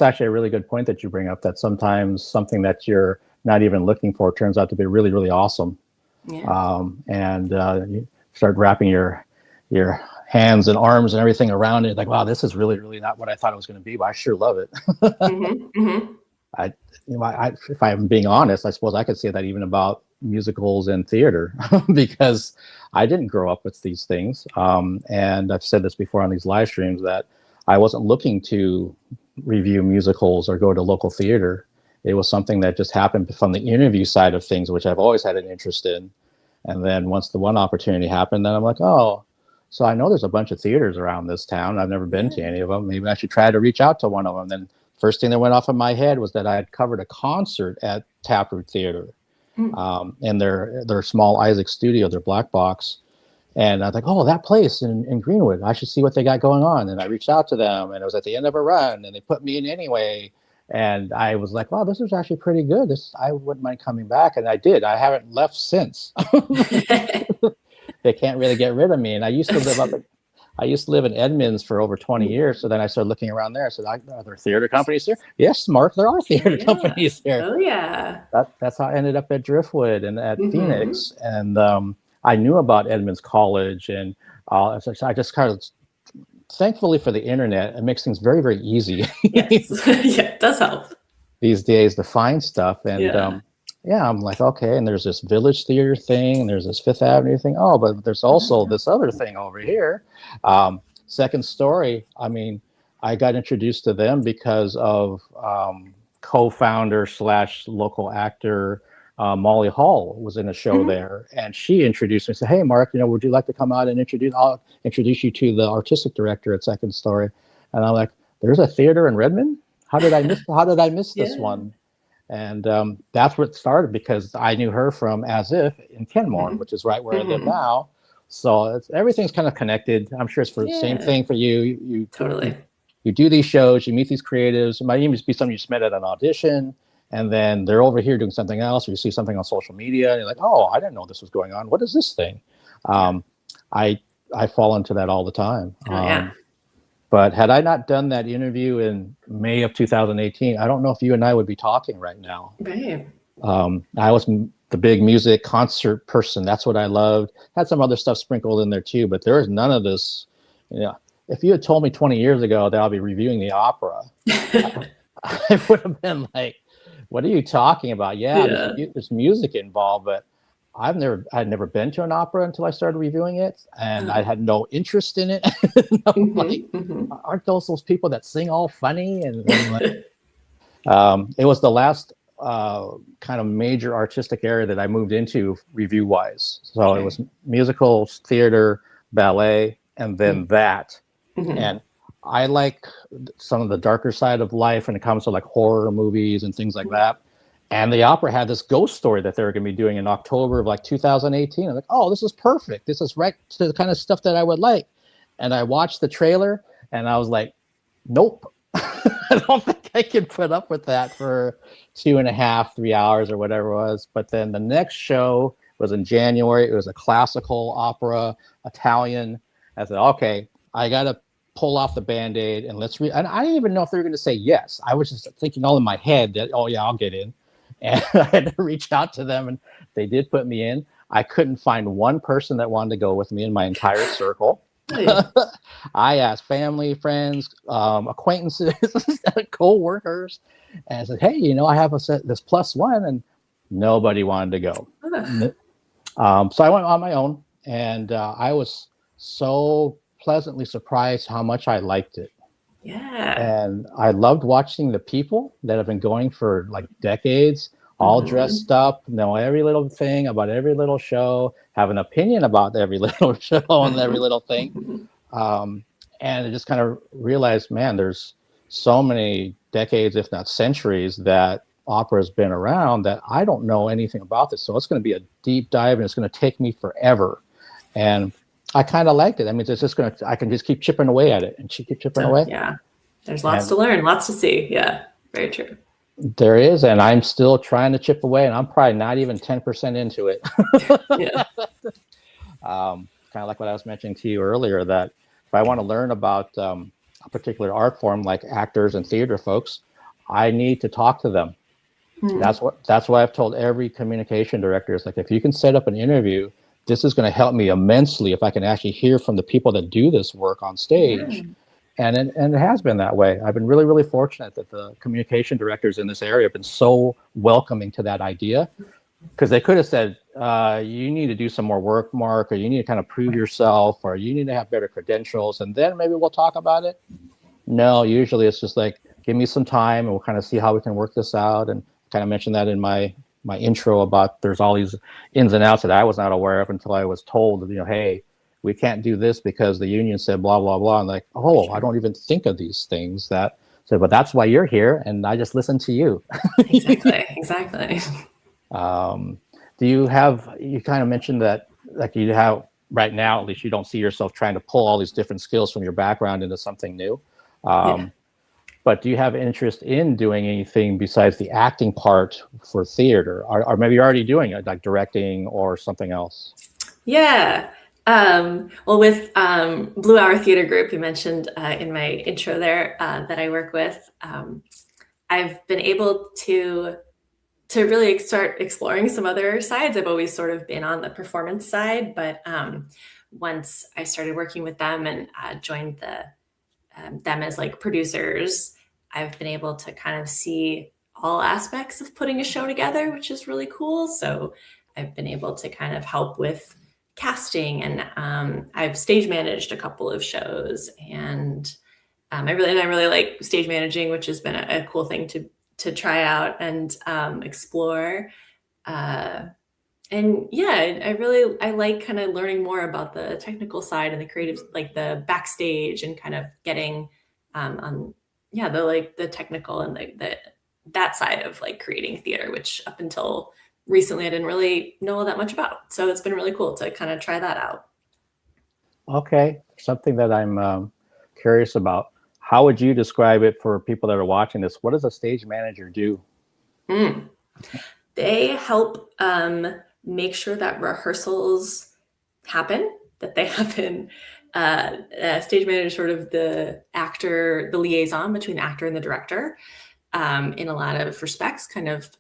[SPEAKER 19] actually a really good point that you bring up, that sometimes something that you're not even looking for turns out to be really, really awesome. Yeah. You start wrapping your hands and arms and everything around it, like, wow, this is really, really not what I thought it was going to be, but I sure love it. If I'm being honest, I suppose I could say that even about musicals and theater, because I didn't grow up with these things. And I've said this before on these live streams, that I wasn't looking to review musicals or go to local theater. It was something that just happened from the interview side of things, which I've always had an interest in. And then once the one opportunity happened, then I'm like, oh, so I know there's a bunch of theaters around this town. I've never been to any of them. Maybe I should try to reach out to one of them. Then first thing that went off in my head was that I had covered a concert at Taproot Theater. And their small Isaac studio, their black box. And I was like, oh, that place in Greenwood, I should see what they got going on. And I reached out to them, and it was at the end of a run, and they put me in anyway. And I was like, wow, this was actually pretty good. I wouldn't mind coming back. And I did. I haven't left since. They can't really get rid of me. And I used to live in Edmonds for over 20 years. So then I started looking around there. I said, are there theater companies here? Yes, Mark, there are theater companies here.
[SPEAKER 20] Oh, yeah.
[SPEAKER 19] That's how I ended up at Driftwood and at Phoenix. And I knew about Edmonds College. And I just kind of, thankfully for the internet, it makes things very, very easy.
[SPEAKER 20] Yes. Yeah, it does help.
[SPEAKER 19] These days to find stuff. And Yeah, I'm like, okay, and there's this Village Theater thing, and there's this Fifth Avenue thing. Oh, but there's also this other thing over here. Second Story, I mean, I got introduced to them because of co-founder / local actor Molly Hall was in a show there, and she introduced me and said, hey, Mark, would you like to come out and I'll introduce you to the artistic director at Second Story. And I'm like, there's a theater in Redmond? How did I miss this one? And that's where it started, because I knew her from As If in Kenmore, which is right where I live now. So everything's kind of connected. I'm sure it's for the same thing for you. You
[SPEAKER 20] totally.
[SPEAKER 19] You do these shows, you meet these creatives. It might even be somebody you just met at an audition, and then they're over here doing something else, or you see something on social media, and you're like, oh, I didn't know this was going on. What is this thing? I fall into that all the time. But had I not done that interview in May of 2018, I don't know if you and I would be talking right now.
[SPEAKER 20] Right.
[SPEAKER 19] I was the big music concert person. That's what I loved. Had some other stuff sprinkled in there too, but there was none of this. If you had told me 20 years ago that I'll be reviewing the opera, I would have been like, what are you talking about? Yeah. There's music involved, but I'd never been to an opera until I started reviewing it, and I had no interest in it. Aren't those people that sing all funny? And like, it was the last kind of major artistic area that I moved into review wise. So it was musicals, theater, ballet, and then that. And I like some of the darker side of life when it comes to like horror movies and things like that. And the opera had this ghost story that they were going to be doing in October of like 2018. I'm like, oh, this is perfect. This is right to the kind of stuff that I would like. And I watched the trailer and I was like, nope. I don't think I can put up with that for 2.5, 3 hours or whatever it was. But then the next show was in January. It was a classical opera, Italian. I said, okay, I got to pull off the Band-Aid and let's read. And I didn't even know if they were going to say yes. I was just thinking all in my head that, oh yeah, I'll get in. And I had to reach out to them, and they did put me in. I couldn't find one person that wanted to go with me in my entire circle. I asked family, friends, acquaintances, co-workers, and I said, hey, I have this +1, and nobody wanted to go. So I went on my own, and I was so pleasantly surprised how much I liked it.
[SPEAKER 20] Yeah.
[SPEAKER 19] And I loved watching the people that have been going for like decades, all dressed up, know every little thing about every little show, have an opinion about every little show and every little thing. And I just kind of realized, man, there's so many decades, if not centuries, that opera has been around that I don't know anything about this. So it's going to be a deep dive, and it's going to take me forever. And I kind of liked it. I mean, it's just I can just keep chipping away at it and keep chipping away.
[SPEAKER 20] Yeah. There's lots to learn, lots to see. Yeah. Very true.
[SPEAKER 19] There is. And I'm still trying to chip away, and I'm probably not even 10% into it.
[SPEAKER 20] Yeah.
[SPEAKER 19] Kind of like what I was mentioning to you earlier, that if I want to learn about a particular art form, like actors and theater folks, I need to talk to them. That's why I've told every communication director, is like, if you can set up an interview, this is going to help me immensely if I can actually hear from the people that do this work on stage. And it has been that way. I've been really, really fortunate that the communication directors in this area have been so welcoming to that idea, because they could have said, you need to do some more work, Mark, or you need to kind of prove yourself, or you need to have better credentials, and then maybe we'll talk about it. No, usually it's just like, give me some time and we'll kind of see how we can work this out. And kind of mentioned that in my intro about there's all these ins and outs that I was not aware of until I was told, hey, we can't do this because the union said blah, blah, blah. And like, oh, I don't even think of these things. That said, but that's why you're here, and I just listen to you.
[SPEAKER 20] Exactly.
[SPEAKER 19] Do you kind of mentioned that, like, you have right now, at least you don't see yourself trying to pull all these different skills from your background into something new. But do you have interest in doing anything besides the acting part for theater, or maybe you're already doing it, like directing or something else?
[SPEAKER 20] Yeah. Well, with Blue Hour Theater Group, you mentioned in my intro there that I work with, I've been able to really start exploring some other sides. I've always sort of been on the performance side, but once I started working with them and joined them as like producers, I've been able to kind of see all aspects of putting a show together, which is really cool. So I've been able to kind of help with casting, and I've stage managed a couple of shows, and I really like stage managing, which has been a cool thing to try out and explore. And yeah, I like kind of learning more about the technical side and the creative, like the backstage, and kind of getting on the technical and that side of like creating theater, which up until recently I didn't really know all that much about. So it's been really cool to kind of try that out.
[SPEAKER 19] Okay, something that I'm curious about. How would you describe it for people that are watching this? What does a stage manager do?
[SPEAKER 20] They help make sure that rehearsals happen, that they happen. Stage manager is sort of the liaison between the actor and the director in a lot of respects. Kind of,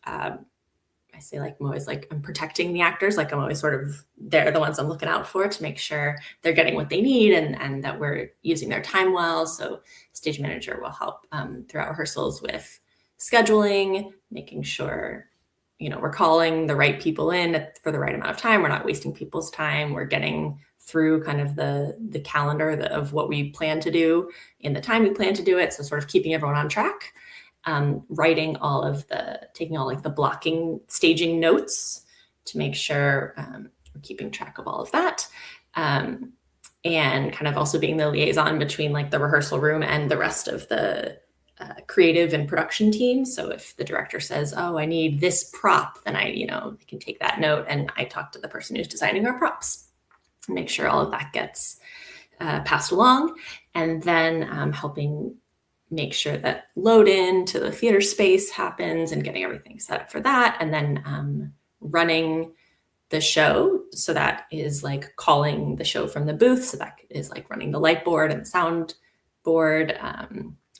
[SPEAKER 20] I say like I'm always like I'm protecting the actors. Like I'm always sort of they're the ones I'm looking out for to make sure they're getting what they need and that we're using their time well. So stage manager will help throughout rehearsals with scheduling, making sure we're calling the right people in for the right amount of time. We're not wasting people's time. We're getting through kind of the calendar of what we plan to do in the time we plan to do it. So sort of keeping everyone on track, taking all like the blocking staging notes to make sure we're keeping track of all of that. And kind of also being the liaison between like the rehearsal room and the rest of the creative and production team. So if the director says, "Oh, I need this prop," then I can take that note and I talk to the person who's designing our props and make sure all of that gets passed along. And then helping make sure that load in to the theater space happens and getting everything set up for that. And then running the show. So that is like calling the show from the booth. So that is like running the light board and the sound board,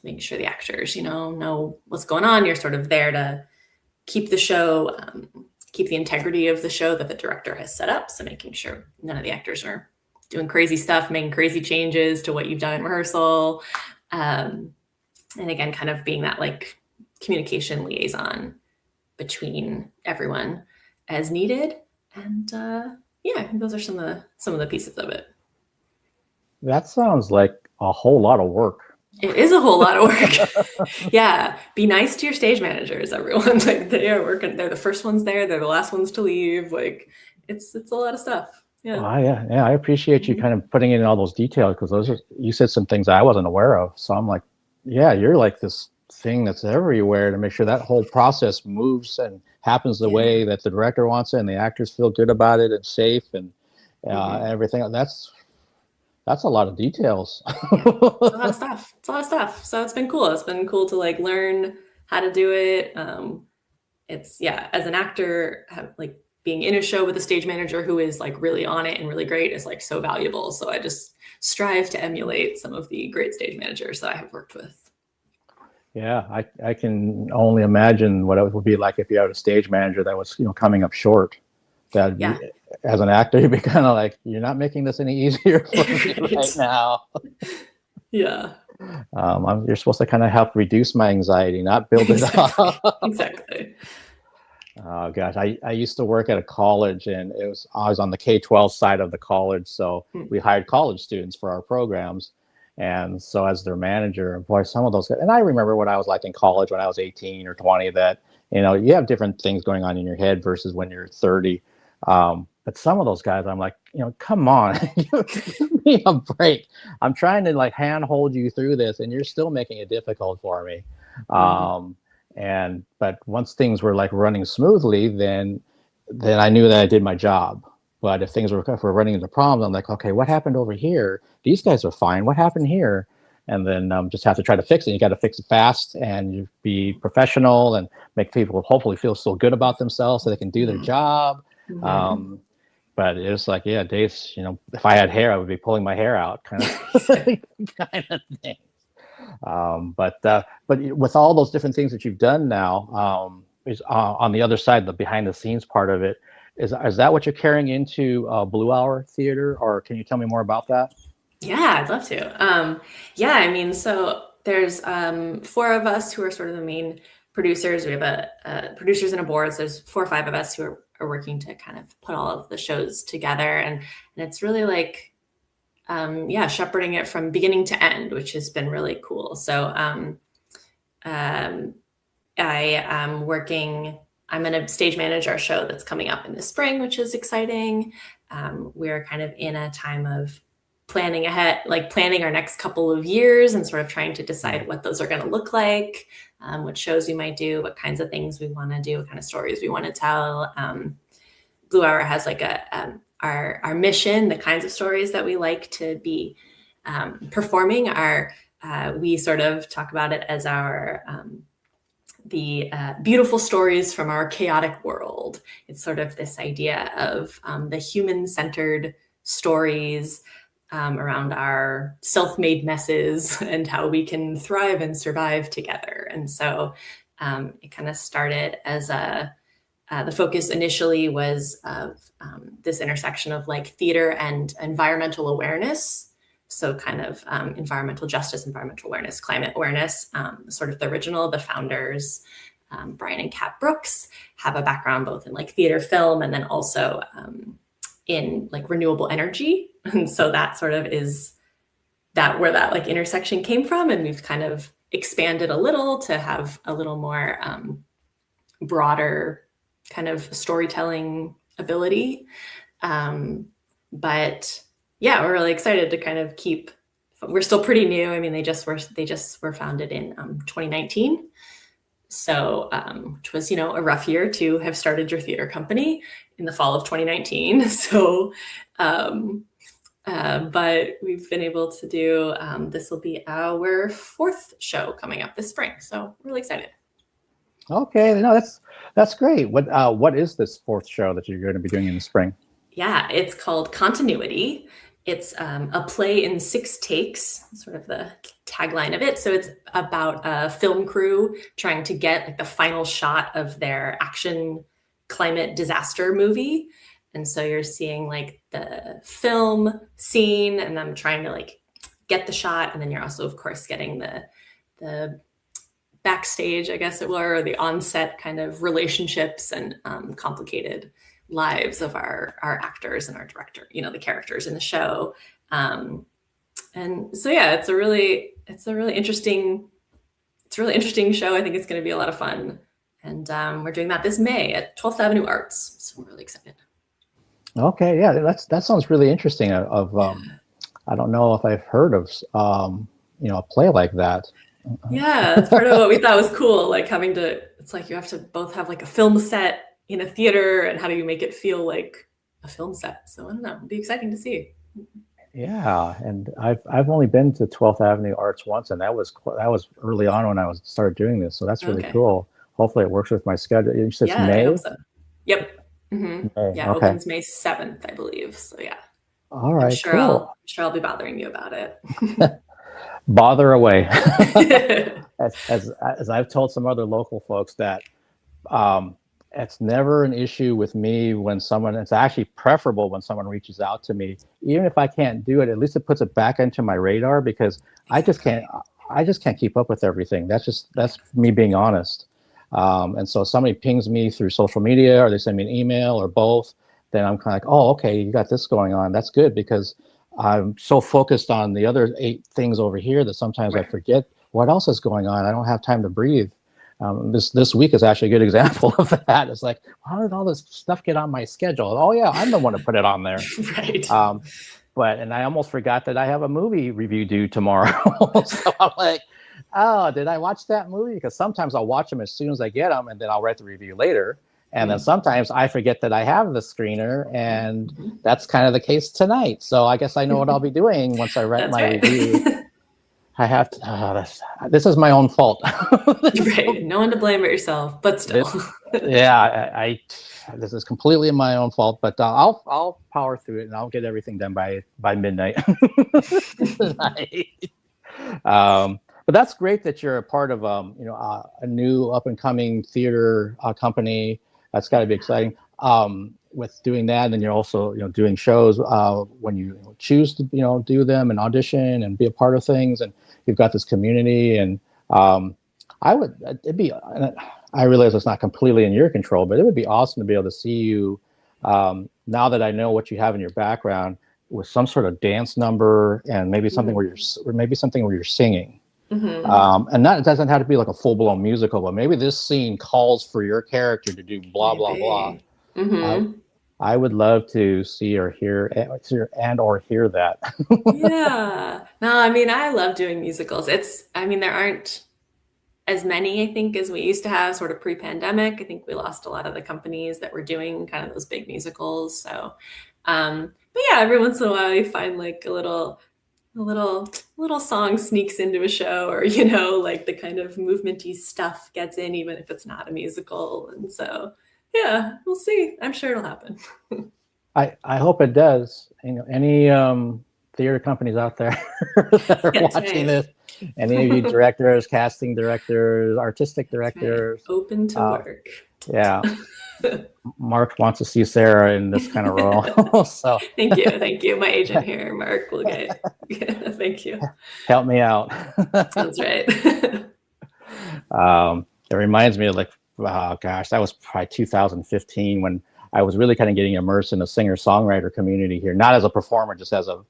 [SPEAKER 20] making sure the actors, know what's going on. You're sort of there to keep the show, keep the integrity of the show that the director has set up. So making sure none of the actors are doing crazy stuff, making crazy changes to what you've done in rehearsal. And again, kind of being that like communication liaison between everyone as needed. And those are some of the pieces of it.
[SPEAKER 19] That sounds like a whole lot of work.
[SPEAKER 20] It is a whole lot of work. Yeah. Be nice to your stage managers, everyone. Like they are working. They're the first ones there. They're the last ones to leave. Like it's a lot of stuff. Yeah.
[SPEAKER 19] Yeah. I appreciate you kind of putting in all those details, because you said some things I wasn't aware of. So I'm like, yeah, you're like this thing that's everywhere to make sure that whole process moves and happens the way that the director wants it and the actors feel good about it and safe and everything. That's a lot of details.
[SPEAKER 20] It's a lot of stuff. So it's been cool. It's been cool to like learn how to do it. As an actor, like being in a show with a stage manager who is like really on it and really great is like so valuable. So I just strive to emulate some of the great stage managers that I have worked with.
[SPEAKER 19] Yeah, I can only imagine what it would be like if you had a stage manager that was, coming up short. That as an actor, you'd be kind of like, you're not making this any easier for me right now.
[SPEAKER 20] Yeah.
[SPEAKER 19] You're supposed to kind of help reduce my anxiety, not build it up.
[SPEAKER 20] Exactly.
[SPEAKER 19] Oh gosh, I used to work at a college, and I was on the K-12 side of the college, so we hired college students for our programs. And so as their manager, boy, some of those guys, and I remember what I was like in college when I was 18 or 20, that, you have different things going on in your head versus when you're 30. But some of those guys, I'm like, come on, give me a break. I'm trying to like handhold you through this, and you're still making it difficult for me. But once things were like running smoothly, then I knew that I did my job. But if things were running into problems, I'm like, okay, what happened over here? These guys are fine. What happened here? And then just have to try to fix it. You got to fix it fast, and you be professional and make people hopefully feel so good about themselves so they can do their job. But it was like, days, if I had hair, I would be pulling my hair out kind of thing. But with all those different things that you've done now, is on the other side, the behind the scenes part of it, is that what you're carrying into Blue Hour Theater, or can you tell me more about that?
[SPEAKER 20] Yeah, I'd love to. So there's 4 of us who are sort of the main producers. We have producers and a board. So there's 4 or 5 of us who are working to kind of put all of the shows together, and it's really like shepherding it from beginning to end, which has been really cool. So I'm going to stage manage our show that's coming up in the spring, which is exciting. We're kind of in a time of planning ahead, like planning our next couple of years and sort of trying to decide what those are going to look like, what shows we might do, what kinds of things we want to do, what kind of stories we want to tell. Blue Hour has like our mission, the kinds of stories that we like to be performing are, we sort of talk about it as our the beautiful stories from our chaotic world. It's sort of this idea of the human-centered stories around our self-made messes and how we can thrive and survive together. And so it kind of started as the focus initially was of this intersection of like theater and environmental awareness. So kind of environmental justice, environmental awareness, climate awareness, sort of the original, the founders, Brian and Kat Brooks, have a background both in like theater, film, and then also in like renewable energy. And so that sort of is that where that like intersection came from. And we've kind of expanded a little to have a little more broader kind of storytelling ability. But yeah, we're really excited to kind of we're still pretty new. I mean, they just were founded in 2019. So, which was, a rough year to have started your theater company in the fall of 2019. So, but we've been able to do, this will be our 4th show coming up this spring. So really excited.
[SPEAKER 19] Okay, no, that's great. What is this 4th show that you're going to be doing in the spring?
[SPEAKER 20] Yeah, it's called Continuity. It's a play in 6 takes, sort of the tagline of it. So it's about a film crew trying to get like the final shot of their action climate disaster movie. And so you're seeing like the film scene and them trying to like get the shot. And then you're also, of course, getting the backstage, I guess it were, or the on-set kind of relationships and complicated lives of our actors and our director, the characters in the show. And so, yeah, it's a really interesting show. I think it's going to be a lot of fun. And we're doing that this May at 12th Avenue Arts. So we're really excited.
[SPEAKER 19] Okay. Yeah, that sounds really interesting. I don't know if I've heard of, a play like that.
[SPEAKER 20] Yeah. That's part of what we thought was cool. Like it's like you have to both have like a film set in a theater, and how do you make it feel like a film set? So I don't know, it'd be exciting to see.
[SPEAKER 19] Yeah, and I've only been to 12th Avenue Arts once, and that was early on when I started doing this. So that's really cool. Hopefully, it works with my schedule. You said May.
[SPEAKER 20] I hope so. Yep. Mm-hmm.
[SPEAKER 19] May.
[SPEAKER 20] Yeah,
[SPEAKER 19] okay.
[SPEAKER 20] Opens May 7th, I believe. So yeah.
[SPEAKER 19] All right.
[SPEAKER 20] I'm sure
[SPEAKER 19] cool.
[SPEAKER 20] I'll be bothering you about it.
[SPEAKER 19] Bother away. as I've told some other local folks that. It's never an issue with me when it's actually preferable when someone reaches out to me. Even if I can't do it, at least it puts it back into my radar, because I just can't keep up with everything. That's me being honest. And so if somebody pings me through social media or they send me an email or both, then I'm kind of like, oh, okay, you got this going on. That's good, because I'm so focused on the other 8 things over here that sometimes I forget what else is going on. I don't have time to breathe. This week is actually a good example of that. It's like, how did all this stuff get on my schedule? Oh yeah, I'm the one to put it on there.
[SPEAKER 20] Right.
[SPEAKER 19] And I almost forgot that I have a movie review due tomorrow. So I'm like, oh, did I watch that movie? Because sometimes I'll watch them as soon as I get them, and then I'll write the review later. And then sometimes I forget that I have the screener, and that's kind of the case tonight. So I guess I know what I'll be doing once I write my review. I have to. This is my own fault.
[SPEAKER 20] Right. No one to blame but yourself, but still.
[SPEAKER 19] This is completely my own fault, but I'll power through it, and I'll get everything done by midnight tonight. But that's great that you're a part of a new up and coming theater company. That's got to be exciting. With doing that, and then you're also doing shows when you choose to do them and audition and be a part of things, and you've got this community. And I would, it'd be, I realize it's not completely in your control, but it would be awesome to be able to see you, now that I know what you have in your background, with some sort of dance number and maybe something where you're singing. And that, it doesn't have to be like a full-blown musical, but maybe this scene calls for your character to do blah, blah, blah. I would love to see or hear or hear that.
[SPEAKER 20] Yeah. No, I mean, I love doing musicals. I mean, there aren't as many, I think, as we used to have sort of pre-pandemic. I think we lost a lot of the companies that were doing kind of those big musicals. So, but yeah, every once in a while you find like a little song sneaks into a show, or, you know, like the kind of movementy stuff gets in, even if it's not a musical. And so, yeah, we'll see. I'm sure it'll happen.
[SPEAKER 19] I hope it does. You know, any theater companies out there that are watching this, any of you directors, casting directors, artistic directors,
[SPEAKER 20] open to work.
[SPEAKER 19] Yeah. Mark wants to see Sarah in this kind of role. So
[SPEAKER 20] Thank you. My agent here, Mark, will get. Thank you.
[SPEAKER 19] Help me out.
[SPEAKER 20] That's right.
[SPEAKER 19] It reminds me of like, oh gosh, that was probably 2015 when I was really kind of getting immersed in the singer-songwriter community here, not as a performer, just as a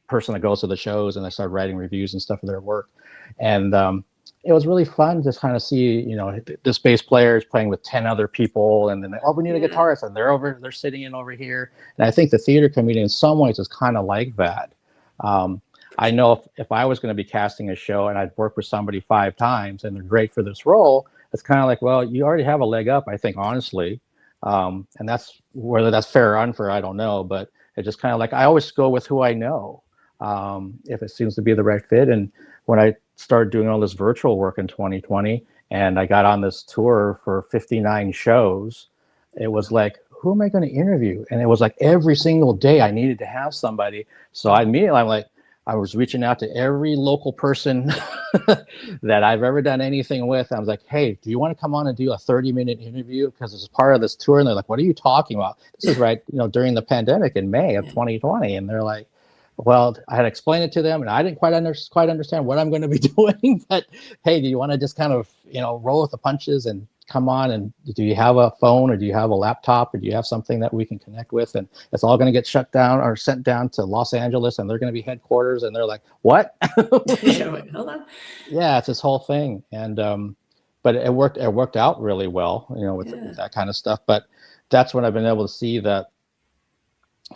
[SPEAKER 19] person that goes to the shows, and I started writing reviews and stuff of their work. And it was really fun to kind of see, you know, this bass player is playing with 10 other people, and then we need a guitarist, and they're sitting in over here. And I think the theater community in some ways is kind of like that. I know if I was going to be casting a show and I'd worked with somebody 5 times and they're great for this role, it's kind of like, well, you already have a leg up, I think, honestly. And that's, whether that's fair or unfair, I don't know, but it's just kind of like, I always go with who I know, if it seems to be the right fit. And when I started doing all this virtual work in 2020 and I got on this tour for 59 shows, it was like, who am I going to interview? And it was like every single day I needed to have somebody. So I was reaching out to every local person that I've ever done anything with. I was like, hey, do you want to come on and do a 30-minute interview? Because it's part of this tour. And they're like, what are you talking about? This is right, you know, during the pandemic in May of 2020. And they're like, well, I had explained it to them and I didn't quite understand what I'm going to be doing. But hey, do you want to just kind of, you know, roll with the punches and come on? And do you have a phone, or do you have a laptop, or do you have something that we can connect with? And it's all going to get shut down or sent down to Los Angeles, and they're going to be headquarters. And they're like, what?
[SPEAKER 20] Hold on.
[SPEAKER 19] Yeah, it's this whole thing. And but it worked out really well, you know, with that kind of stuff. But that's when I've been able to see that,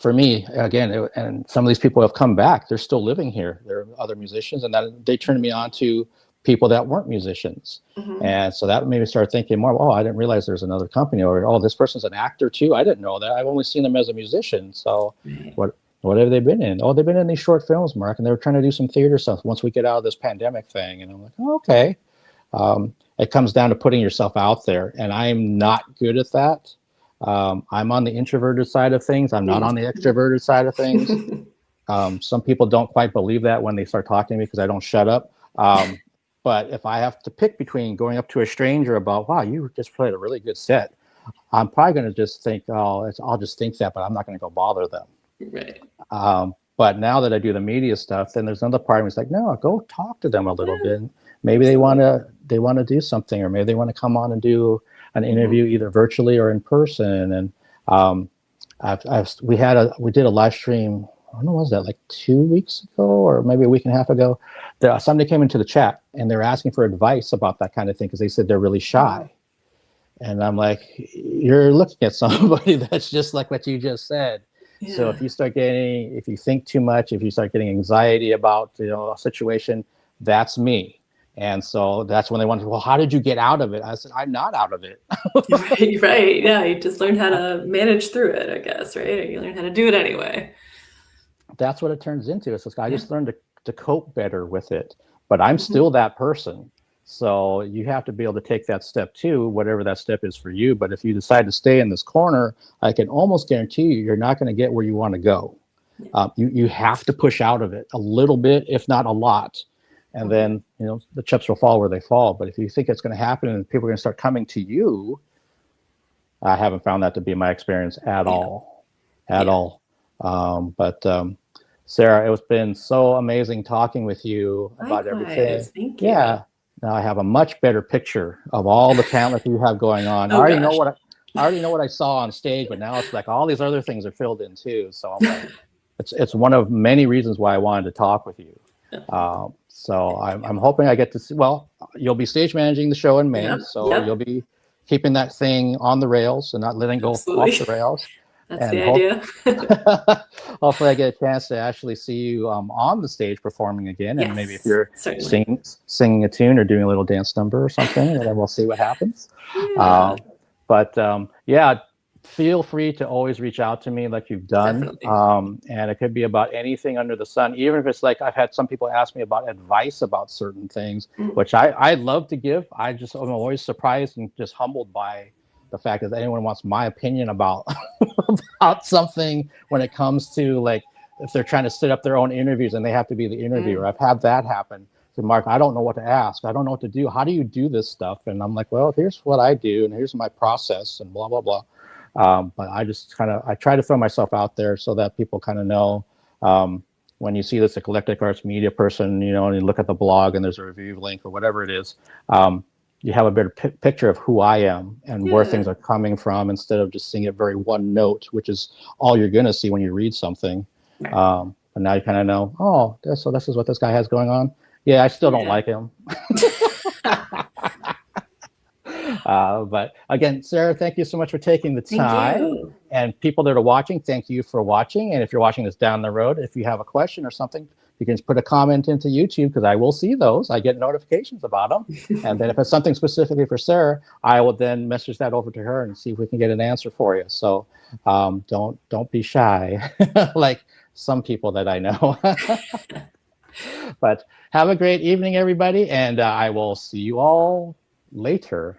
[SPEAKER 19] for me, again, and some of these people have come back. They're still living here. They're other musicians, and that they turned me on to people that weren't musicians. And so that made me start thinking more, oh, I didn't realize there's another company, or, oh, this person's an actor too. I didn't know that. I've only seen them as a musician. So what have they been in? Oh, they've been in these short films, Mark, and they were trying to do some theater stuff once we get out of this pandemic thing. And I'm like, oh, okay. It comes down to putting yourself out there, and I'm not good at that. I'm on the introverted side of things. I'm not on the extroverted side of things. Some people don't quite believe that when they start talking to me because I don't shut up. But if I have to pick between going up to a stranger about, wow, you just played a really good set, I'm probably going to just think, oh, I'll just think that, but I'm not going to go bother them.
[SPEAKER 20] Right.
[SPEAKER 19] But now that I do the media stuff, then there's another part of me that's like, no, go talk to them a little bit. Maybe they want to do something, or maybe they want to come on and do an interview either virtually or in person. And we did a live stream. I don't know, was that like 2 weeks ago or maybe a week and a half ago? Somebody came into the chat and they're asking for advice about that kind of thing because they said they're really shy. And I'm like, you're looking at somebody that's just like what you just said. Yeah. So if you think too much, if you start getting anxiety about, you know, a situation, that's me. And so that's when they wonder, well, how did you get out of it? I said, I'm not out of it.
[SPEAKER 20] Right. Yeah. You just learn how to manage through it, I guess, right? You learn how to do it anyway.
[SPEAKER 19] That's what it turns into. It's like, I just learned to cope better with it, but I'm still that person. So you have to be able to take that step too, whatever that step is for you. But if you decide to stay in this corner, I can almost guarantee you're not going to get where you want to go. You have to push out of it a little bit, if not a lot. And then, you know, the chips will fall where they fall. But if you think it's going to happen and people are going to start coming to you, I haven't found that to be my experience at all. But Sarah, it's been so amazing talking with you about everything.
[SPEAKER 20] Thank you.
[SPEAKER 19] Yeah. now I have a much better picture of all the talent you have going on.
[SPEAKER 20] Oh,
[SPEAKER 19] I already
[SPEAKER 20] gosh.
[SPEAKER 19] know what I saw on stage, but now it's like all these other things are filled in too. So I'm like, it's one of many reasons why I wanted to talk with you. So I'm hoping I get to see. Well, you'll be stage managing the show in May,
[SPEAKER 20] Yep.
[SPEAKER 19] so
[SPEAKER 20] Yep.
[SPEAKER 19] you'll be keeping that thing on the rails and not letting go
[SPEAKER 20] Absolutely.
[SPEAKER 19] off the rails.
[SPEAKER 20] That's
[SPEAKER 19] And
[SPEAKER 20] the idea.
[SPEAKER 19] hopefully I get a chance to actually see you on the stage performing again, and maybe if
[SPEAKER 20] Yes,
[SPEAKER 19] you're
[SPEAKER 20] certainly.
[SPEAKER 19] singing a tune or doing a little dance number or something, and then we'll see what happens.
[SPEAKER 20] Yeah.
[SPEAKER 19] Yeah, feel free to always reach out to me like you've done. And it could be about anything under the sun, even if it's like I've had some people ask me about advice about certain things, which I love to give. I'm always surprised and just humbled by the fact that anyone wants my opinion about about something when it comes to, like, if they're trying to set up their own interviews and they have to be the interviewer. I've had that happen. So Mark, I don't know what to ask. I don't know what to do. How do you do this stuff? And I'm like, well, here's what I do, and here's my process, and blah, blah, blah. But I just I try to throw myself out there so that people kind of know, when you see this Eclectic Arts Media person, you know, and you look at the blog and there's a review link or whatever it is, you have a better picture of who I am and where things are coming from, instead of just seeing it very one note, which is all you're going to see when you read something. But now you kind of know, oh, so this is what this guy has going on. Yeah, I still don't like him. But again, Sarah, thank you so much for taking the time. And people that are watching, thank you for watching. And if you're watching this down the road, if you have a question or something, you can just put a comment into YouTube, because I will see those. I get notifications about them. And then if it's something specifically for Sarah, I will then message that over to her and see if we can get an answer for you. So don't be shy, like some people that I know. But have a great evening, everybody. And I will see you all later.